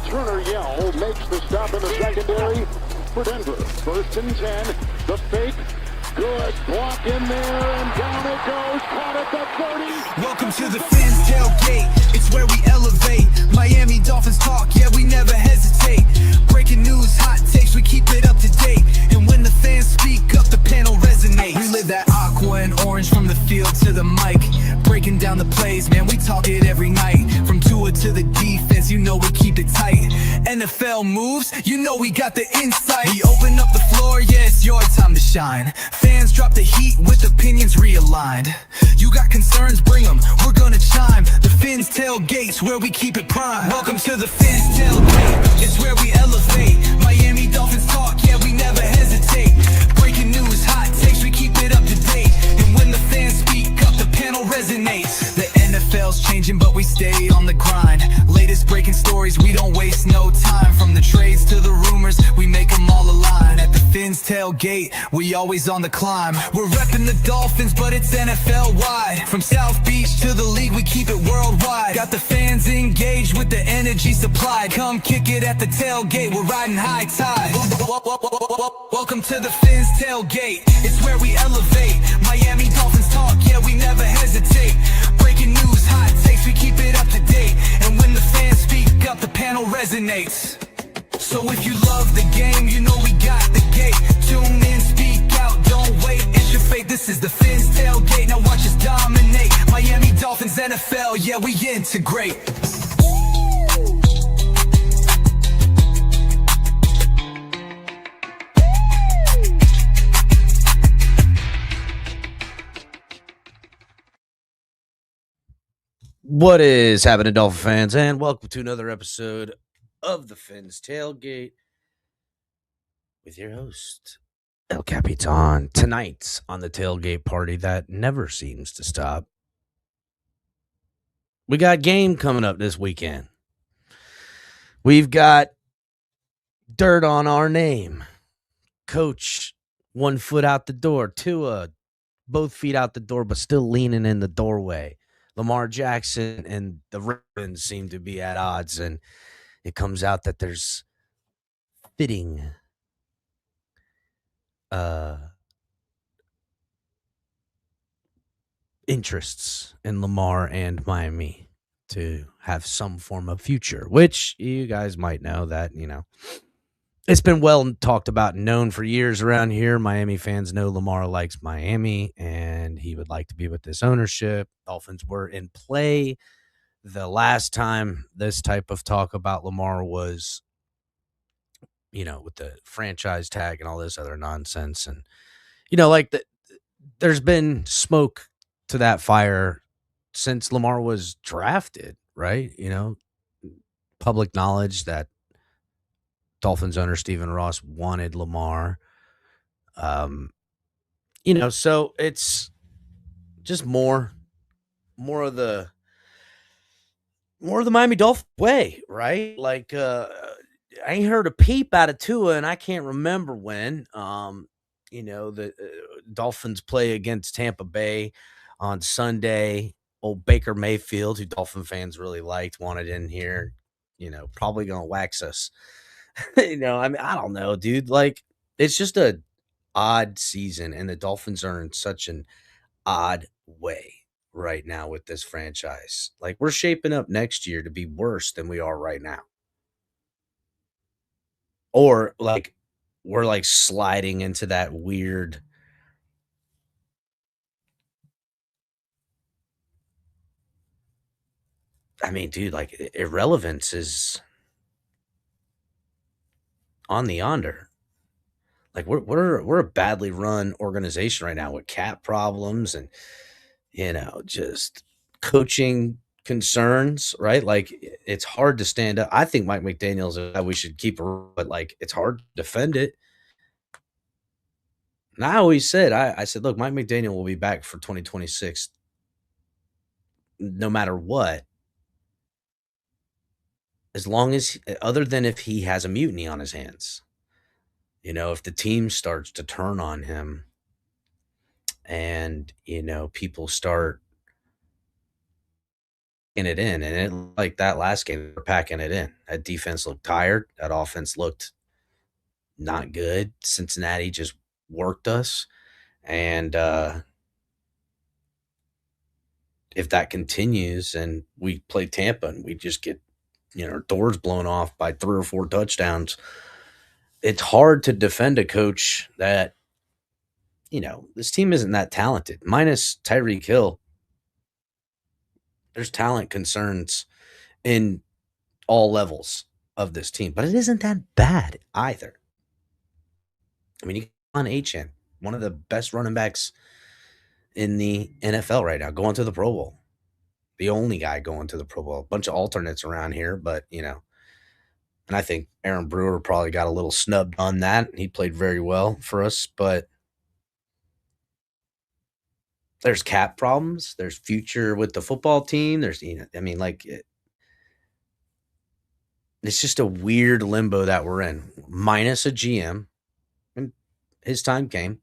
Turner Yell makes the stop in the secondary for Denver. 1st and 10. The fake. Good. Block in there, and down it goes. Caught at the 30. Welcome to the Fins Tailgate. It's where we elevate. Miami Dolphins talk, yeah, we never hesitate. Breaking news, hot takes, we keep it up to date. And when the fans speak up, the panel resonates. We live that aqua and orange from the field to the mic. Breaking down the plays, man, we talk it every night. From Tua to the defense, you know we keep it tight. NFL moves, you know we got the insight. We open up the floor, yeah, it's your time to shine. Fans drop the heat with opinions realigned. You got concerns, bring them, we're gonna chime. The Fins Tailgate's where we keep it prime. Welcome to the Fins Tailgate, it's where we elevate. Miami Dolphins talk, yeah, we never hesitate. Breaking news, hot takes, we keep it up to date. And when the fans speak up, the panel resonates. The NFL's changing, but we stay on the grind. Latest breaking stories, we don't waste no time. From the trades to the rumors, we make them all align. At the Fins Tailgate, we always on the climb. We're repping the Dolphins, but it's NFL-wide. From South Beach to the league, we keep it worldwide. Got the fans engaged with the energy supplied. Come kick it at the tailgate, we're riding high tide. Welcome to the Fins Tailgate, it's where we elevate. Miami Dolphins talk, yeah, we never hesitate. Breaking news, hot takes, we keep it up to date. And when the fans speak up, the panel resonates. So if you love the game, you know we got the gate. Tune in, speak out, don't wait, it's your fate. This is the Fins Tailgate, now watch us dominate. Miami Dolphins, NFL, yeah, we integrate. What is happening, Dolphin fans, and welcome to another episode of the Fins Tailgate with your host, El Capitan. Tonight on the tailgate party that never seems to stop, we got game coming up this weekend. We've got dirt on our name. Coach, 1 foot out the door. Tua, both feet out the door, but still leaning in the doorway. Lamar Jackson and the Ravens seem to be at odds, and it comes out that there's fitting interests in Lamar and Miami to have some form of future, which you guys might know that, it's been well talked about and known for years around here. Miami fans know Lamar likes Miami, and he would like to be with this ownership. Dolphins were in play the last time this type of talk about Lamar was, with the franchise tag and all this other nonsense. And, there's been smoke to that fire since Lamar was drafted, right? Public knowledge that Dolphins owner Stephen Ross wanted Lamar. So it's just more of the Miami Dolphins way, right? Like I ain't heard a peep out of Tua, and I can't remember when. The Dolphins play against Tampa Bay on Sunday. Old Baker Mayfield, who Dolphin fans really liked, wanted in here. Probably gonna wax us. I don't know, dude. Like, it's just a odd season, and the Dolphins are in such an odd way right now with this franchise. Like, we're shaping up next year to be worse than we are right now. Or, like, we're, like, sliding into that weird dude, like, irrelevance is on the under. Like, we're a badly run organization right now with cap problems and just coaching concerns, right? Like, it's hard to stand up. I think Mike McDaniel's a guy we should keep, but like, it's hard to defend it. And I always said, I said, look, Mike McDaniel will be back for 2026 no matter what. As long as, other than if he has a mutiny on his hands, if the team starts to turn on him and, people start it in, and it looked like that last game, they were packing it in. That defense looked tired. That offense looked not good. Cincinnati just worked us, and if that continues and we play Tampa and we just get our doors blown off by 3 or 4 touchdowns, it's hard to defend a coach that this team isn't that talented. Minus Tyreek Hill, there's talent concerns in all levels of this team, but it isn't that bad either. I mean, you get on HN, one of the best running backs in the NFL right now, going to the Pro Bowl. The only guy going to the Pro Bowl. A bunch of alternates around here, but and I think Aaron Brewer probably got a little snubbed on that. He played very well for us, but there's cap problems. There's future with the football team. There's, it's just a weird limbo that we're in, minus a GM. And his time came.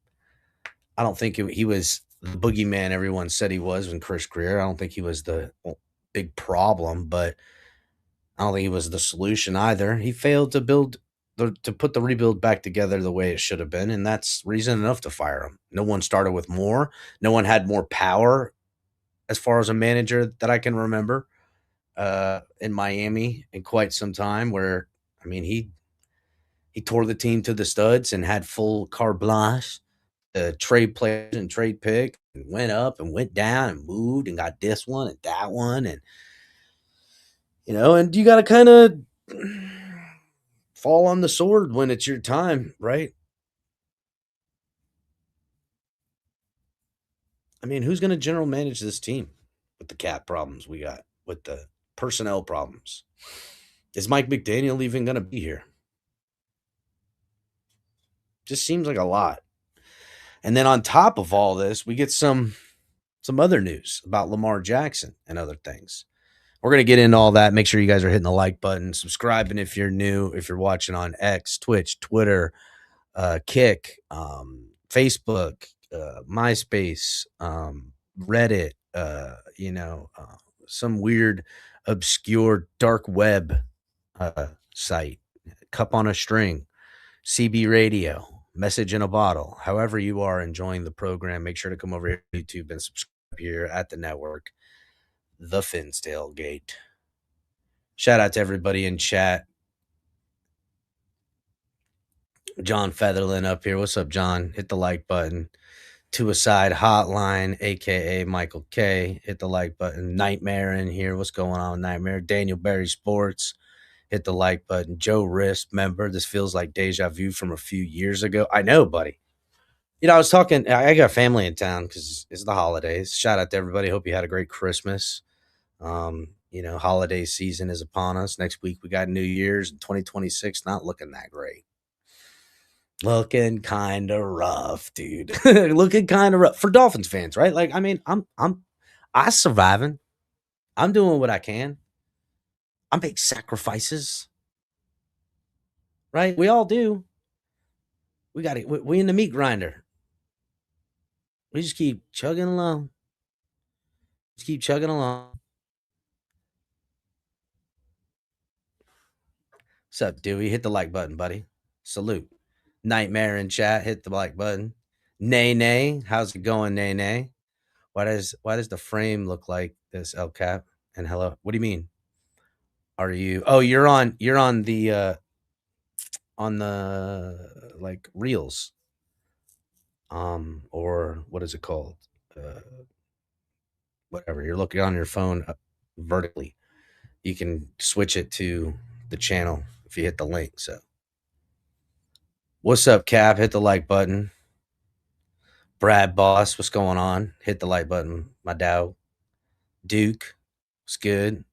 I don't think he was the boogeyman everyone said he was when Chris Greer. I don't think he was the big problem, but I don't think he was the solution either. He failed to put the rebuild back together the way it should have been, and that's reason enough to fire him. No one started with more. No one had more power as far as a manager that I can remember in Miami in quite some time, where, he tore the team to the studs and had full carte blanche to trade players and trade pick, and went up and went down and moved and got this one and that one. And, and you got to kind of fall on the sword when it's your time, right? Who's going to general manage this team with the cap problems we got, with the personnel problems? Is Mike McDaniel even going to be here? Just seems like a lot. And then on top of all this, we get some other news about Lamar Jackson and other things. We're going to get into all that. Make sure you guys are hitting the like button, subscribing if you're new, if you're watching on X, Twitch, Twitter, Kick, Facebook, MySpace, Reddit, some weird, obscure dark web site, Cup on a String, CB Radio, Message in a Bottle. However you are enjoying the program, make sure to come over here to YouTube and subscribe here at the network, The Finsdale Gate. Shout out to everybody in chat. John Featherland up here. What's up, John? Hit the like button. To a Side Hotline, a.k.a. Michael K. Hit the like button. Nightmare in here. What's going on, Nightmare? Daniel Berry Sports. Hit the like button. Joe Risp, member. This feels like deja vu from a few years ago. I know, buddy. I was talking. I got family in town because it's the holidays. Shout out to everybody. Hope you had a great Christmas. Holiday season is upon us. Next week we got New Year's, and 2026 not looking that great. Looking kind of rough, dude. Looking kind of rough for Dolphins fans, right? Like, I'm surviving. I'm doing what I can. I make sacrifices, right? We all do. We got it. We in the meat grinder. We just keep chugging along. Just keep chugging along. What's up, Dewey? Hit the like button, buddy. Salute. Nightmare in chat. Hit the like button. Nay. How's it going, Nay? Why does the frame look like this, El Cap? And hello. What do you mean? Are you? Oh, you're on the like reels. Or what is it called? Whatever. You're looking on your phone vertically. You can switch it to the channel if you hit the link. So, what's up, Cap? Hit the like button. Brad Boss, what's going on? Hit the like button, my dog. Duke, what's good?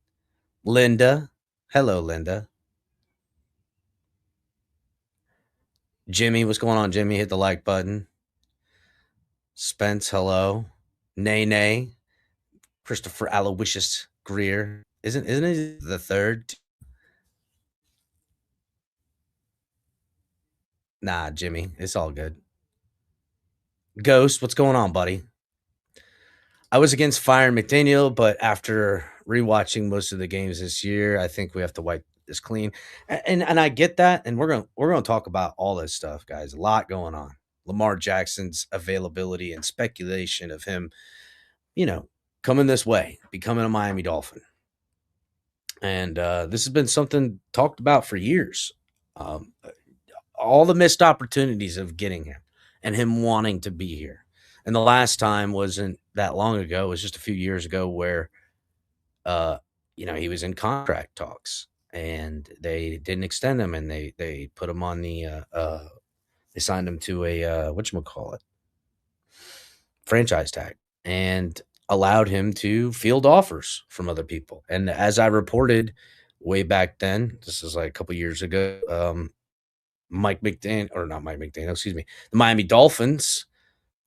Linda, hello, Linda. Jimmy, what's going on, Jimmy? Hit the like button. Spence, hello. Nay. Christopher Aloysius Greer. Isn't he the third? Nah, Jimmy, it's all good. Ghost, what's going on, buddy? I was against firing McDaniel, but after rewatching most of the games this year, I think we have to wipe this clean. And I get that, and we're gonna talk about all this stuff, guys. A lot going on. Lamar Jackson's availability and speculation of him, you know, coming this way, becoming a Miami Dolphin. And this has been something talked about for years. Um, all the missed opportunities of getting him and him wanting to be here. And the last time wasn't that long ago. It was just a few years ago where, uh, he was in contract talks and they didn't extend him, and they put him on they signed him to a whatchamacallit, franchise tag, and allowed him to field offers from other people. And as I reported way back then, this is like a couple years ago, Mike McDaniel, or not Mike McDaniel, excuse me, the Miami Dolphins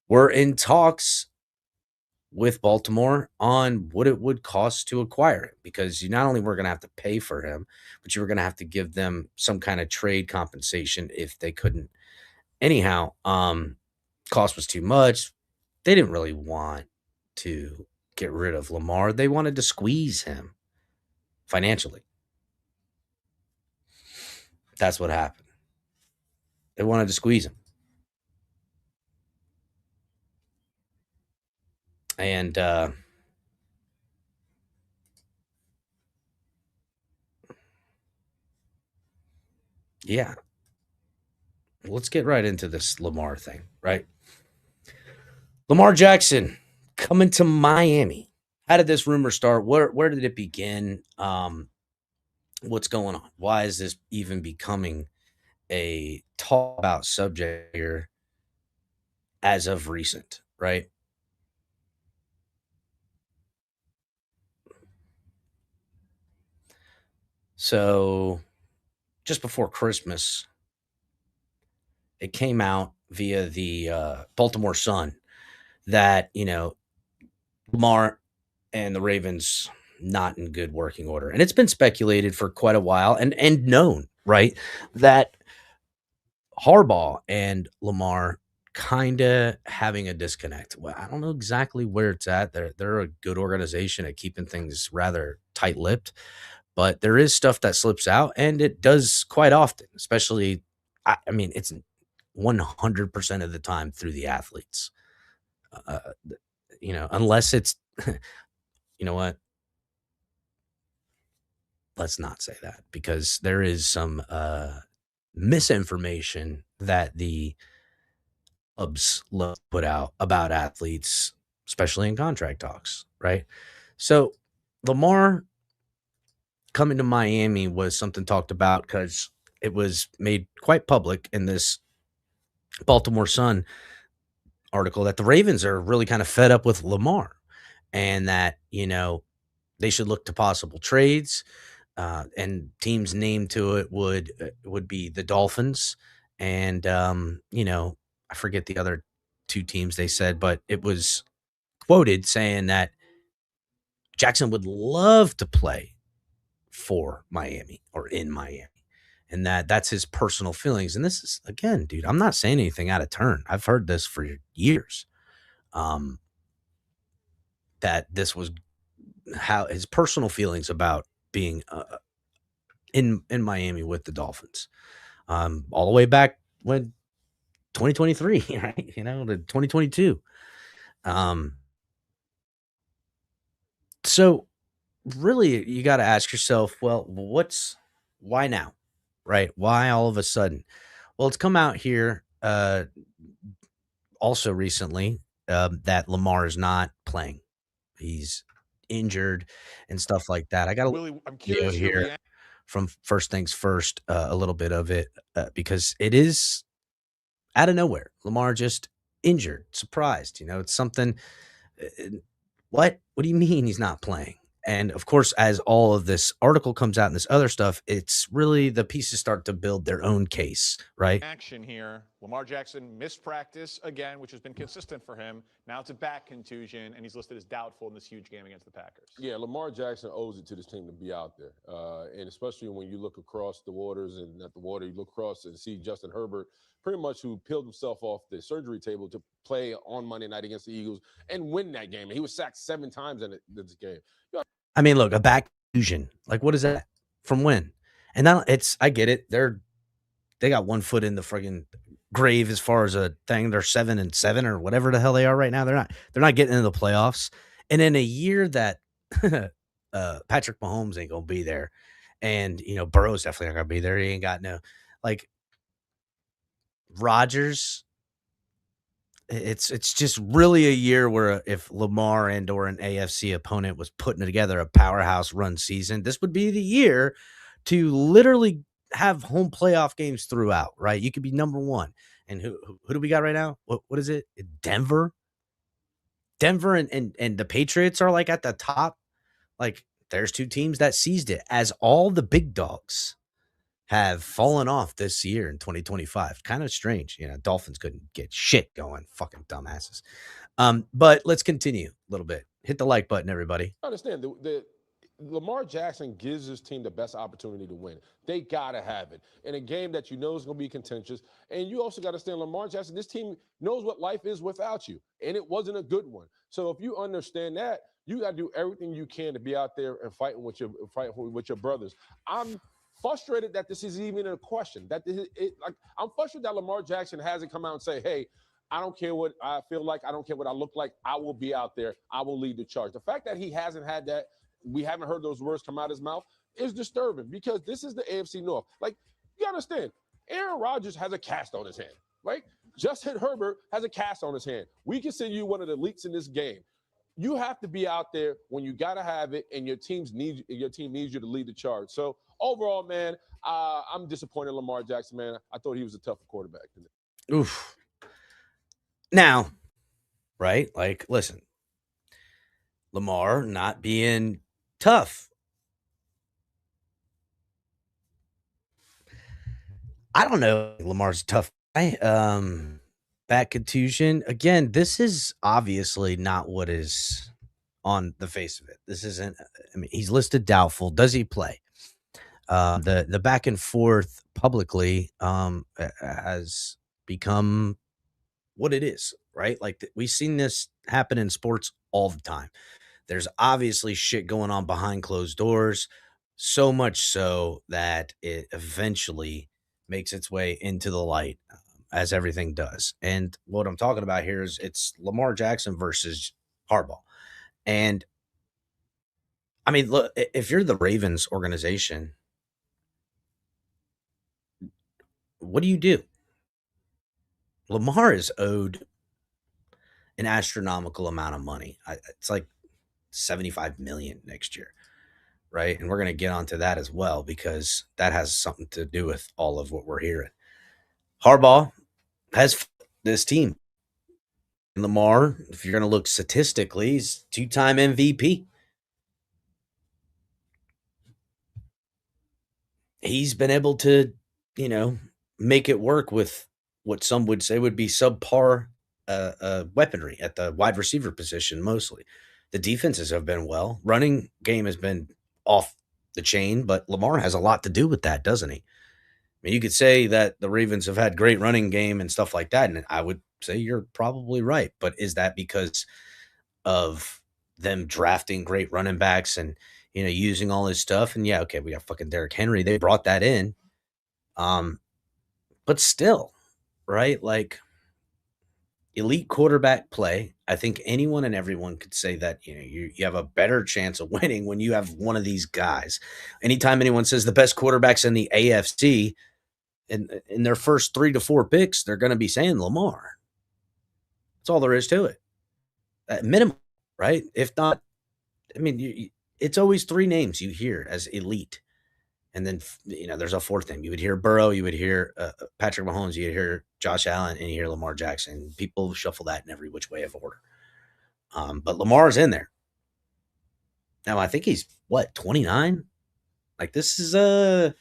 were in talks with Baltimore on what it would cost to acquire him, because you not only were going to have to pay for him, but you were going to have to give them some kind of trade compensation if they couldn't. Anyhow, cost was too much. They didn't really want to get rid of Lamar. They wanted to squeeze him financially. That's what happened. They wanted to squeeze him. And yeah, let's get right into this Lamar thing, right? Lamar Jackson coming to Miami. How did this rumor start? Where did it begin? What's going on? Why is this even becoming a talk about subject here as of recent, right? So just before Christmas, it came out via the Baltimore Sun that, Lamar and the Ravens not in good working order. And it's been speculated for quite a while and known, right, that Harbaugh and Lamar kind of having a disconnect. Well, I don't know exactly where it's at. They're a good organization at keeping things rather tight-lipped, but there is stuff that slips out, and it does quite often, especially I mean, it's 100% of the time through the athletes. Uh, unless it's you know what? Let's not say that, because there is some misinformation that the clubs love to put out about athletes, especially in contract talks, right? So Lamar coming to Miami was something talked about because it was made quite public in this Baltimore Sun article that the Ravens are really kind of fed up with Lamar, and that, they should look to possible trades. And teams named to it would be the Dolphins and I forget the other two teams they said, but it was quoted saying that Jackson would love to play for Miami or in Miami, and that's his personal feelings. And this is, again, dude, I'm not saying anything out of turn. I've heard this for years. Um, that this was how his personal feelings about being in Miami with the Dolphins, all the way back when 2023, right? To 2022. So really, you got to ask yourself, well, why now, right? Why all of a sudden? Well, it's come out here also recently that Lamar is not playing. He's injured and stuff like that. I got a I'm video curious your here reaction. from First Things First, a little bit of it, because it is out of nowhere. Lamar just injured, surprised. It's something. uh, What? What do you mean he's not playing? And of course, as all of this article comes out and this other stuff, it's really the pieces start to build their own case, right? Action here. Lamar Jackson missed practice again, which has been consistent for him Now it's a back contusion, and he's listed as doubtful in this huge game against the Packers. Yeah, Lamar Jackson owes it to this team to be out there. And especially when you look across the waters and at the water, you look across and see Justin Herbert, pretty much who peeled himself off the surgery table to play on Monday night against the Eagles and win that game. And he was sacked 7 times in this game. I mean, look, a back fusion. Like, what is that? From when? And now I get it. They got one foot in the friggin' grave as far as a thing. They're 7-7 or whatever the hell they are right now. They're not getting into the playoffs. And in a year that Patrick Mahomes ain't gonna be there, and Burrow's definitely not gonna be there. He ain't got no like Rodgers. It's just really a year where if Lamar and or an AFC opponent was putting together a powerhouse run season, this would be the year to literally have home playoff games throughout, right? You could be number one. And who do we got right now? What is it? Denver and the Patriots are like at the top. Like there's 2 teams that seized it as all the big dogs have fallen off this year in 2025. Kind of strange. Dolphins couldn't get shit going. Fucking dumbasses. But let's continue a little bit. Hit the like button, everybody. I understand the Lamar Jackson gives his team the best opportunity to win. They got to have it in a game that is going to be contentious. And you also got to understand Lamar Jackson, this team knows what life is without you. And it wasn't a good one. So if you understand that, you got to do everything you can to be out there and fighting with your brothers. I'm frustrated that this is even a question. I'm frustrated that Lamar Jackson hasn't come out and say, hey, I don't care what I feel like. I don't care what I look like. I will be out there. I will lead the charge. The fact that he hasn't had that, we haven't heard those words come out of his mouth, is disturbing because this is the AFC North. Like, you understand, Aaron Rodgers has a cast on his hand, right? Justin Herbert has a cast on his hand. We consider you one of the elites in this game. You have to be out there when you got to have it, and your team needs you to lead the charge. So overall, man, I'm disappointed in Lamar Jackson, man. I thought he was a tougher quarterback than that. Oof. Now, right? Like, listen, Lamar not being tough. I don't know. Lamar's tough. Back contusion. Again, this is obviously not what is on the face of it. This isn't. I mean, he's listed doubtful. Does he play? The back and forth publicly has become what it is, right? Like we've seen this happen in sports all the time. There's obviously shit going on behind closed doors, so much so that it eventually makes its way into the light, as everything does. And what I'm talking about here is it's Lamar Jackson versus Harbaugh. And I mean, look, if you're the Ravens organization, what do you do? Lamar is owed an astronomical amount of money. It's like 75 million next year, right? And we're going to get onto that as well because that has something to do with all of what we're hearing. Harbaugh has this team. And Lamar, if you're going to look statistically, he's 2-time MVP. He's been able to, make it work with what some would say would be subpar weaponry at the wide receiver position mostly. The defenses have been well. Running game has been off the chain, but Lamar has a lot to do with that, doesn't he? I mean, you could say that the Ravens have had great running game and stuff like that, and I would say you're probably right. But is that because of them drafting great running backs and, using all this stuff? And yeah, okay, we got fucking Derrick Henry. They brought that in. But still, right? Like elite quarterback play. I think anyone and everyone could say that, you have a better chance of winning when you have one of these guys. Anytime anyone says the best quarterbacks in the AFC in their first 3 to 4 picks, they're going to be saying Lamar. That's all there is to it. At minimum, right? If not, I mean, it's always 3 names you hear as elite. And then, there's a 4th name. You would hear Burrow, you would hear Patrick Mahomes, you would hear Josh Allen, and you hear Lamar Jackson. People shuffle that in every which way of order. But Lamar's in there. Now, I think he's, 29? Like, this is a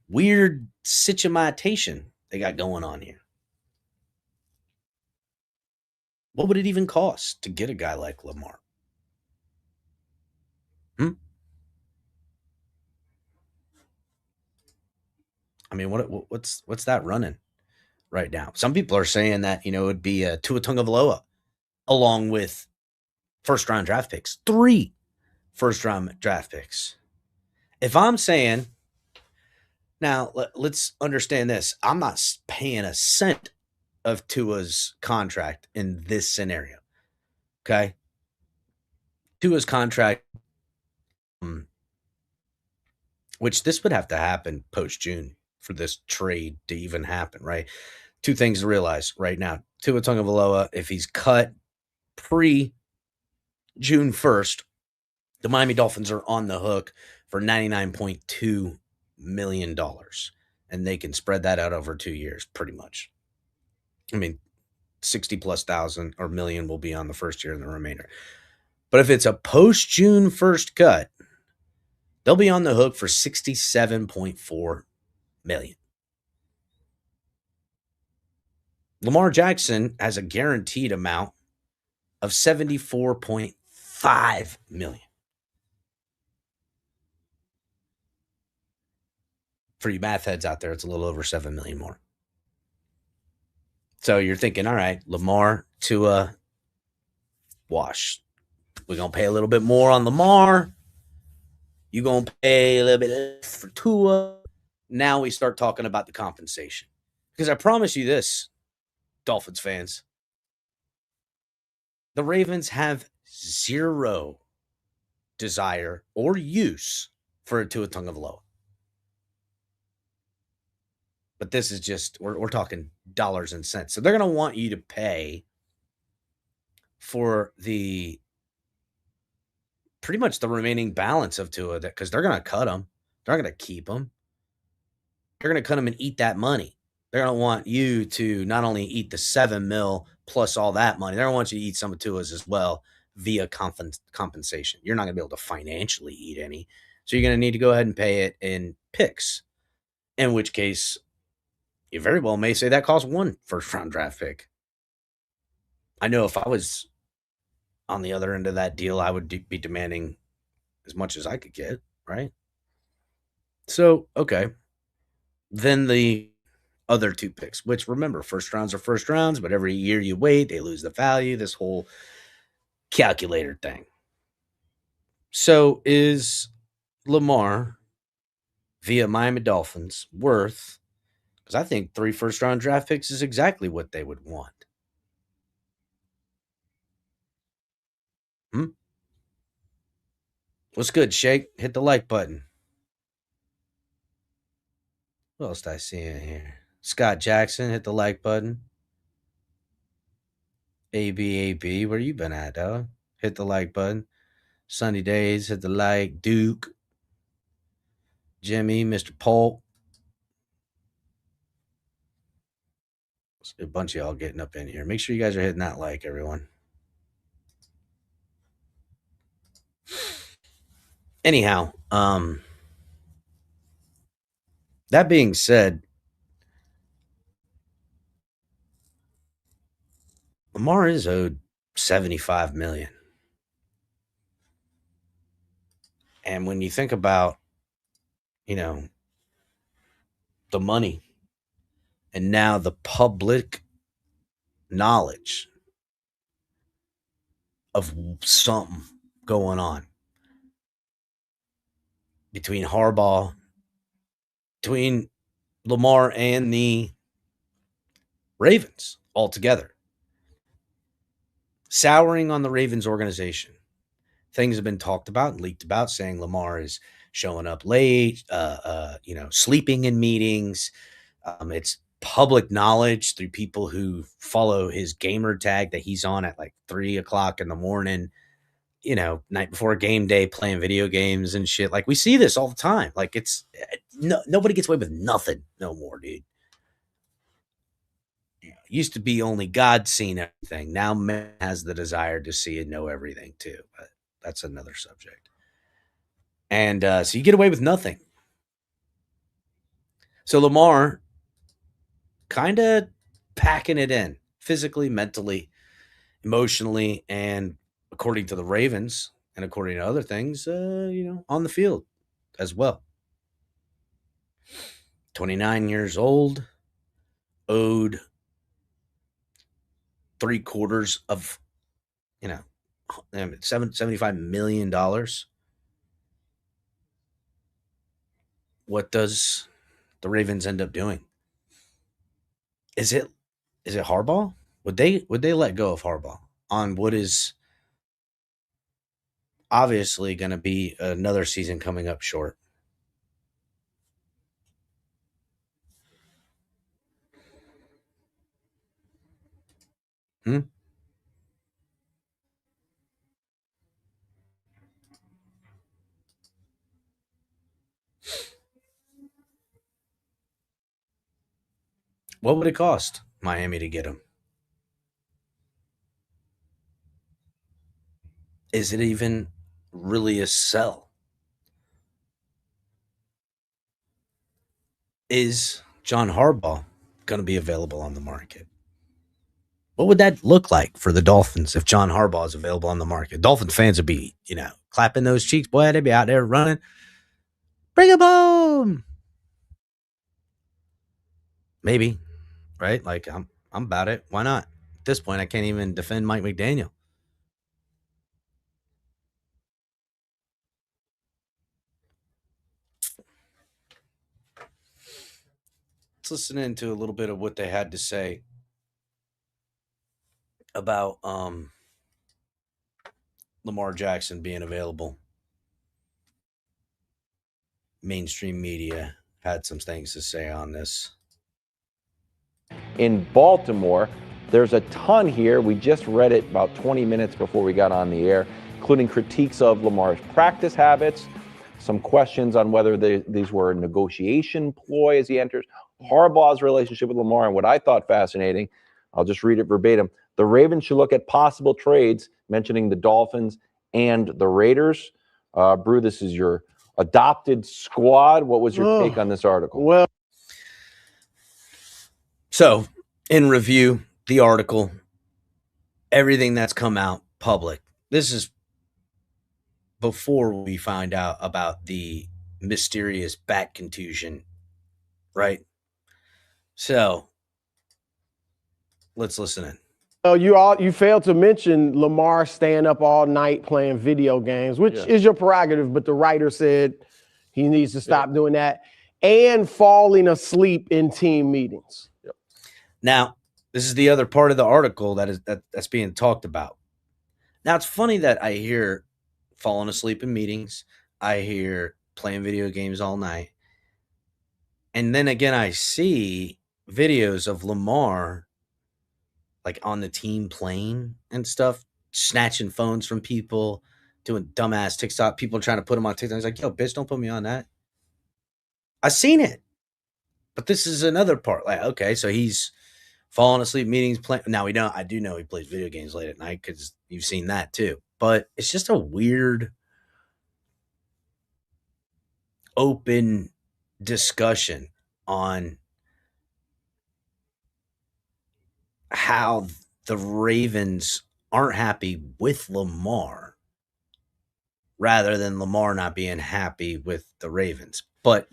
weird situation they got going on here. What would it even cost to get a guy like Lamar? Hmm? I mean, what's that running right now? Some people are saying that it'd be Tua Tagovailoa along with first round draft picks, 3 first round draft picks. If I'm saying now, let's understand this: I'm not paying a cent of Tua's contract in this scenario. Okay, Tua's contract, which this would have to happen post June for this trade to even happen, right? 2 things to realize right now: Tua Tagovailoa, if he's cut pre June 1st, the Miami Dolphins are on the hook for $99.2 million. And they can spread that out over 2 years, pretty much. I mean, 60 plus thousand or million will be on the first year and the remainder. But if it's a post June 1st cut, they'll be on the hook for $67.4 million. Lamar Jackson has a guaranteed amount of $74.5 million. For you math heads out there, it's a little over 7 million more. So you're thinking, all right, Lamar, Tua, wash. We're going to pay a little bit more on Lamar. You're going to pay a little bit less for Tua. Now we start talking about the compensation. Because I promise you this, Dolphins fans, the Ravens have zero desire or use for a Tua Tagovailoa. But this is just, we're talking dollars and cents. So they're going to want you to pay for the pretty much the remaining balance of Tua, because they're going to cut him. They're not going to keep him. They're going to cut him and eat that money. They're going to want you to not only eat the 7 mil plus all that money, they're going to want you to eat some of Tua's as well via compensation. You're not going to be able to financially eat any. So you're going to need to go ahead and pay it in picks, in which case you very well may say that costs 1 first-round draft pick. I know if I was on the other end of that deal, I would be demanding as much as I could get, right? So, okay. Then the other 2 picks, which remember, first rounds are first rounds, but every year you wait, they lose the value, this whole calculator thing. So is Lamar via Miami Dolphins worth, because I think 3 first-round draft picks is exactly what they would want. What's good, Shake? Hit the like button. What else did I see in here? Scott Jackson, hit the like button. AB, where you been at, dog? Hit the like button. Sunny Days, hit the like. Duke, Jimmy, Mr. Polk. A bunch of y'all getting up in here. Make sure you guys are hitting that like, everyone. Anyhow, that being said, Lamar is owed $75 million. And when you think about, the money and now the public knowledge of something going on between Harbaugh, between Lamar and the Ravens altogether, souring on the Ravens organization. Things have been talked about and leaked about, saying Lamar is showing up late, sleeping in meetings. It's public knowledge through people who follow his gamer tag that he's on at like 3:00 in the morning, night before game day, playing video games and shit. Like, we see this all the time. Like, it's nobody gets away with nothing no more, dude. Used to be only God seen everything. Now man has the desire to see and know everything too. But that's another subject. And so you get away with nothing. So Lamar kind of packing it in physically, mentally, emotionally, and according to the Ravens and according to other things, on the field as well. 29 years old, owed 3/4 of, $75 million. What does the Ravens end up doing? Is it Harbaugh? Would they let go of Harbaugh on what is obviously going to be another season coming up short? Hmm? What would it cost Miami to get him? Is it even really a sell? Is John Harbaugh going to be available on the market? What would that look like for the Dolphins if John Harbaugh is available on the market? Dolphin fans would be, clapping those cheeks. Boy, they'd be out there running. Bring him home. Maybe, right? Like I'm about it. Why not? At this point, I can't even defend Mike McDaniel. Let's listen into a little bit of what they had to say about Lamar Jackson being available. Mainstream media had some things to say on this. In Baltimore, there's a ton here. We just read it about 20 minutes before we got on the air, including critiques of Lamar's practice habits, some questions on whether these were a negotiation ploy as he enters, Harbaugh's relationship with Lamar, and what I thought fascinating, I'll just read it verbatim. The Ravens should look at possible trades, mentioning the Dolphins and the Raiders. Brew, this is your adopted squad. What was your take on this article? Well, so in review, the article, everything that's come out public. This is before we find out about the mysterious back contusion, right? So let's listen in. Oh, you failed to mention Lamar staying up all night playing video games, which is your prerogative, but the writer said he needs to stop doing that, and falling asleep in team meetings. Yep. Now, this is the other part of the article that's being talked about. Now, it's funny that I hear falling asleep in meetings. I hear playing video games all night. And then again, I see videos of Lamar like on the team plane and stuff, snatching phones from people, doing dumbass TikTok. People trying to put him on TikTok. He's like, yo, bitch, don't put me on that. I've seen it. But this is another part. Like, okay, so he's falling asleep meetings. Now, I do know he plays video games late at night because you've seen that too. But it's just a weird open discussion on how the Ravens aren't happy with Lamar rather than Lamar not being happy with the Ravens. But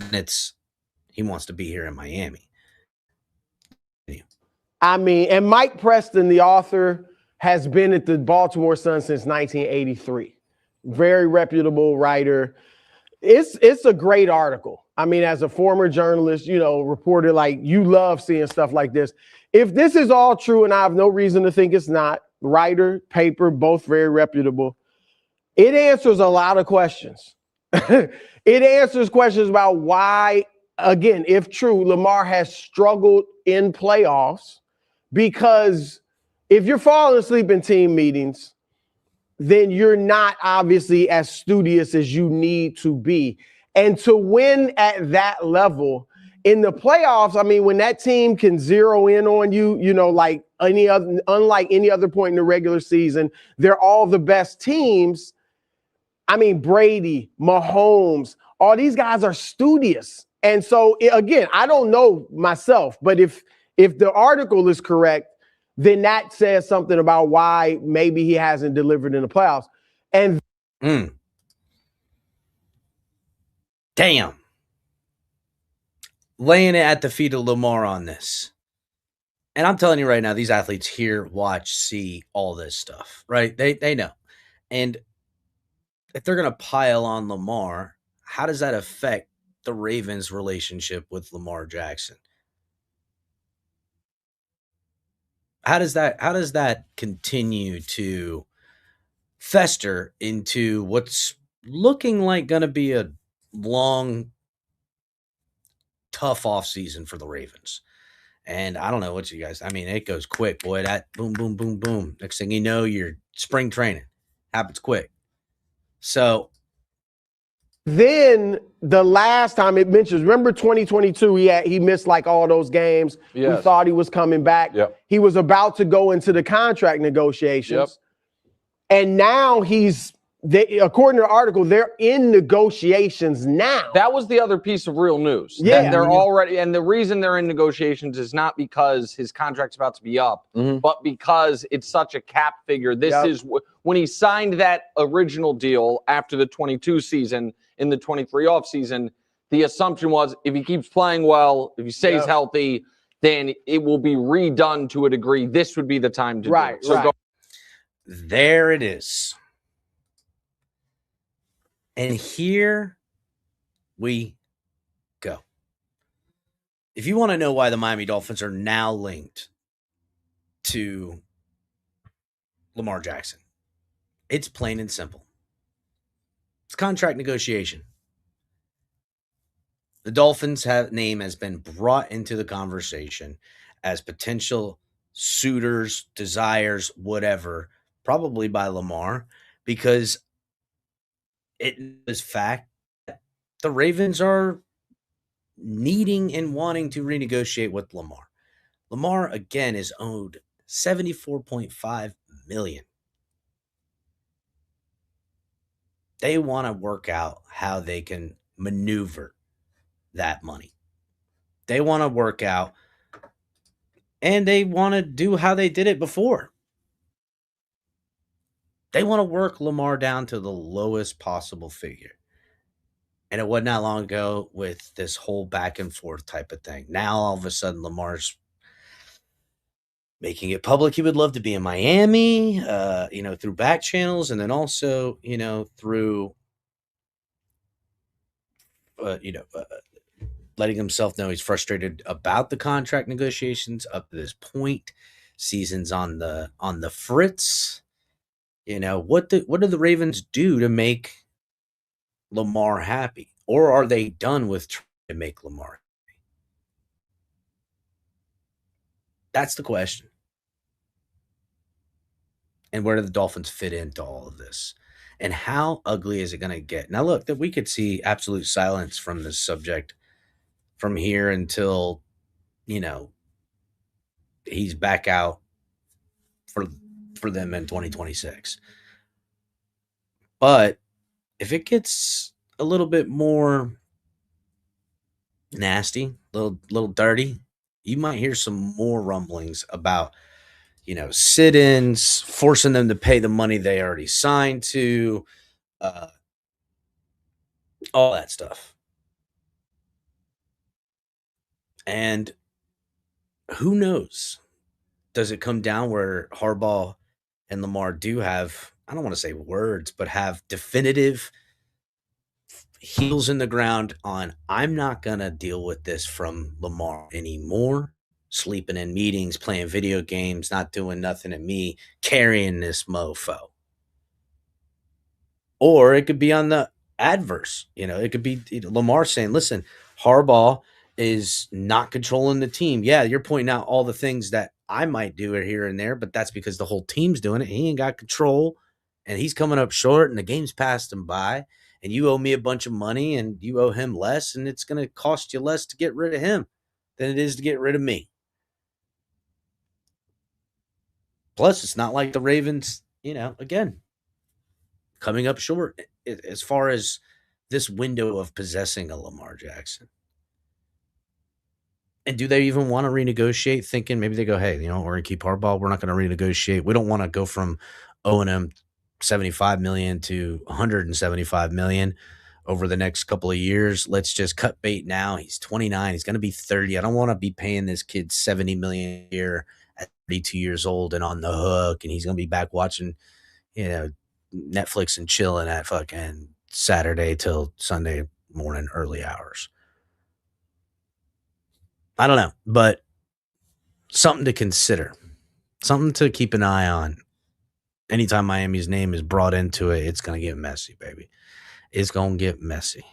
he wants to be here in Miami. I mean, and Mike Preston, the author, has been at the Baltimore Sun since 1983. Very reputable writer. It's a great article. I mean, as a former journalist, reporter, like, you love seeing stuff like this. If this is all true, and I have no reason to think it's not, writer, paper, both very reputable, it answers a lot of questions. It answers questions about why, again, if true, Lamar has struggled in playoffs, because if you're falling asleep in team meetings, then you're not obviously as studious as you need to be. And to win at that level in the playoffs, I mean, when that team can zero in on you, like unlike any other point in the regular season, they're all the best teams. I mean, Brady, Mahomes, all these guys are studious. And so, again, I don't know myself, but if the article is correct, then that says something about why maybe he hasn't delivered in the playoffs. And damn. Laying it at the feet of Lamar on this. And I'm telling you right now, these athletes hear, watch, see all this stuff, right? They know. And if they're going to pile on Lamar, how does that affect the Ravens' relationship with Lamar Jackson? How does that continue to fester into what's looking like going to be a long, tough offseason for the Ravens? And I don't know what you guys, I mean, it goes quick, boy. That boom, boom, boom, boom. Next thing you know, you're spring training. Happens quick. So then the last time it mentions, remember 2022, he missed like all those games. Yes. We thought he was coming back. Yep. He was about to go into the contract negotiations. Yep. And now according to the article, they're in negotiations now. That was the other piece of real news. Yeah. That they're already, and the reason they're in negotiations is not because his contract's about to be up, but because it's such a cap figure. This is when he signed that original deal after the 22 season in the 23 offseason, the assumption was if he keeps playing well, if he stays healthy, then it will be redone to a degree. This would be the time to do it. So there it is. And here we go. If you want to know why the Miami Dolphins are now linked to Lamar Jackson, it's plain and simple. It's contract negotiation. The Dolphins' name has been brought into the conversation as potential suitors, desires, whatever, probably by Lamar, because it is fact that the Ravens are needing and wanting to renegotiate with Lamar. Lamar, again, is owed $74.5 million. They want to work out how they can maneuver that money. They want to work out, and they want to do how they did it before. They want to work Lamar down to the lowest possible figure. And it wasn't that long ago with this whole back and forth type of thing. Now, all of a sudden, Lamar's making it public. He would love to be in Miami, through back channels, and then also, through, letting himself know he's frustrated about the contract negotiations up to this point. Season's on the fritz. What do the Ravens do to make Lamar happy? Or are they done with trying to make Lamar happy? That's the question. And where do the Dolphins fit into all of this? And how ugly is it going to get? Now, look, that we could see absolute silence from this subject from here until, he's back out for them in 2026. But if it gets a little bit more nasty, little dirty, you might hear some more rumblings about, sit-ins, forcing them to pay the money they already signed to, all that stuff. And who knows? Does it come down where Harbaugh and Lamar do have, I don't want to say words, but have definitive heels in the ground on, I'm not going to deal with this from Lamar anymore. Sleeping in meetings, playing video games, not doing nothing to me, carrying this mofo. Or it could be on the adverse. It could be Lamar saying, listen, Harbaugh is not controlling the team. Yeah, you're pointing out all the things that I might do here and there, but that's because the whole team's doing it. He ain't got control, and he's coming up short, and the game's passed him by, and you owe me a bunch of money, and you owe him less, and it's going to cost you less to get rid of him than it is to get rid of me. Plus, it's not like the Ravens, again, coming up short as far as this window of possessing a Lamar Jackson. And do they even want to renegotiate, thinking maybe they go, hey, we're going to keep Harbaugh. We're not going to renegotiate. We don't want to go from O&M $75 million to $175 million over the next couple of years. Let's just cut bait now. He's 29. He's going to be 30. I don't want to be paying this kid $70 million a year at 32 years old and on the hook. And he's going to be back watching, Netflix and chilling at fucking Saturday till Sunday morning early hours. I don't know, but something to consider, something to keep an eye on. Anytime Miami's name is brought into it, it's going to get messy, baby. It's going to get messy.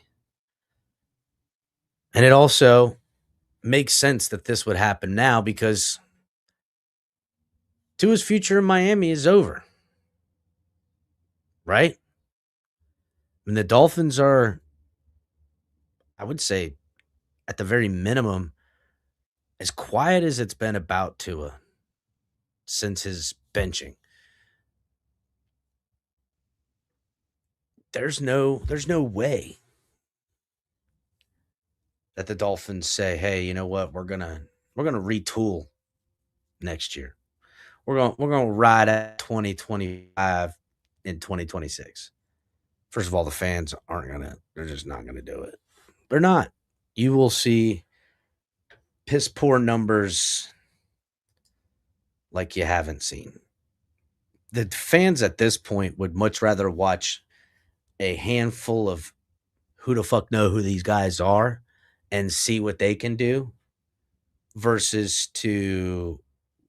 And it also makes sense that this would happen now because Tua's future in Miami is over. Right? And the Dolphins are, I would say, at the very minimum, as quiet as it's been about Tua since his benching. There's no way that the Dolphins say, hey, you know what, we're gonna retool next year. We're gonna ride at 2025 in 2026. First of all, the fans they're just not gonna do it. They're not. You will see piss poor numbers like you haven't seen. The fans at this point would much rather watch a handful of who the fuck know who these guys are and see what they can do versus to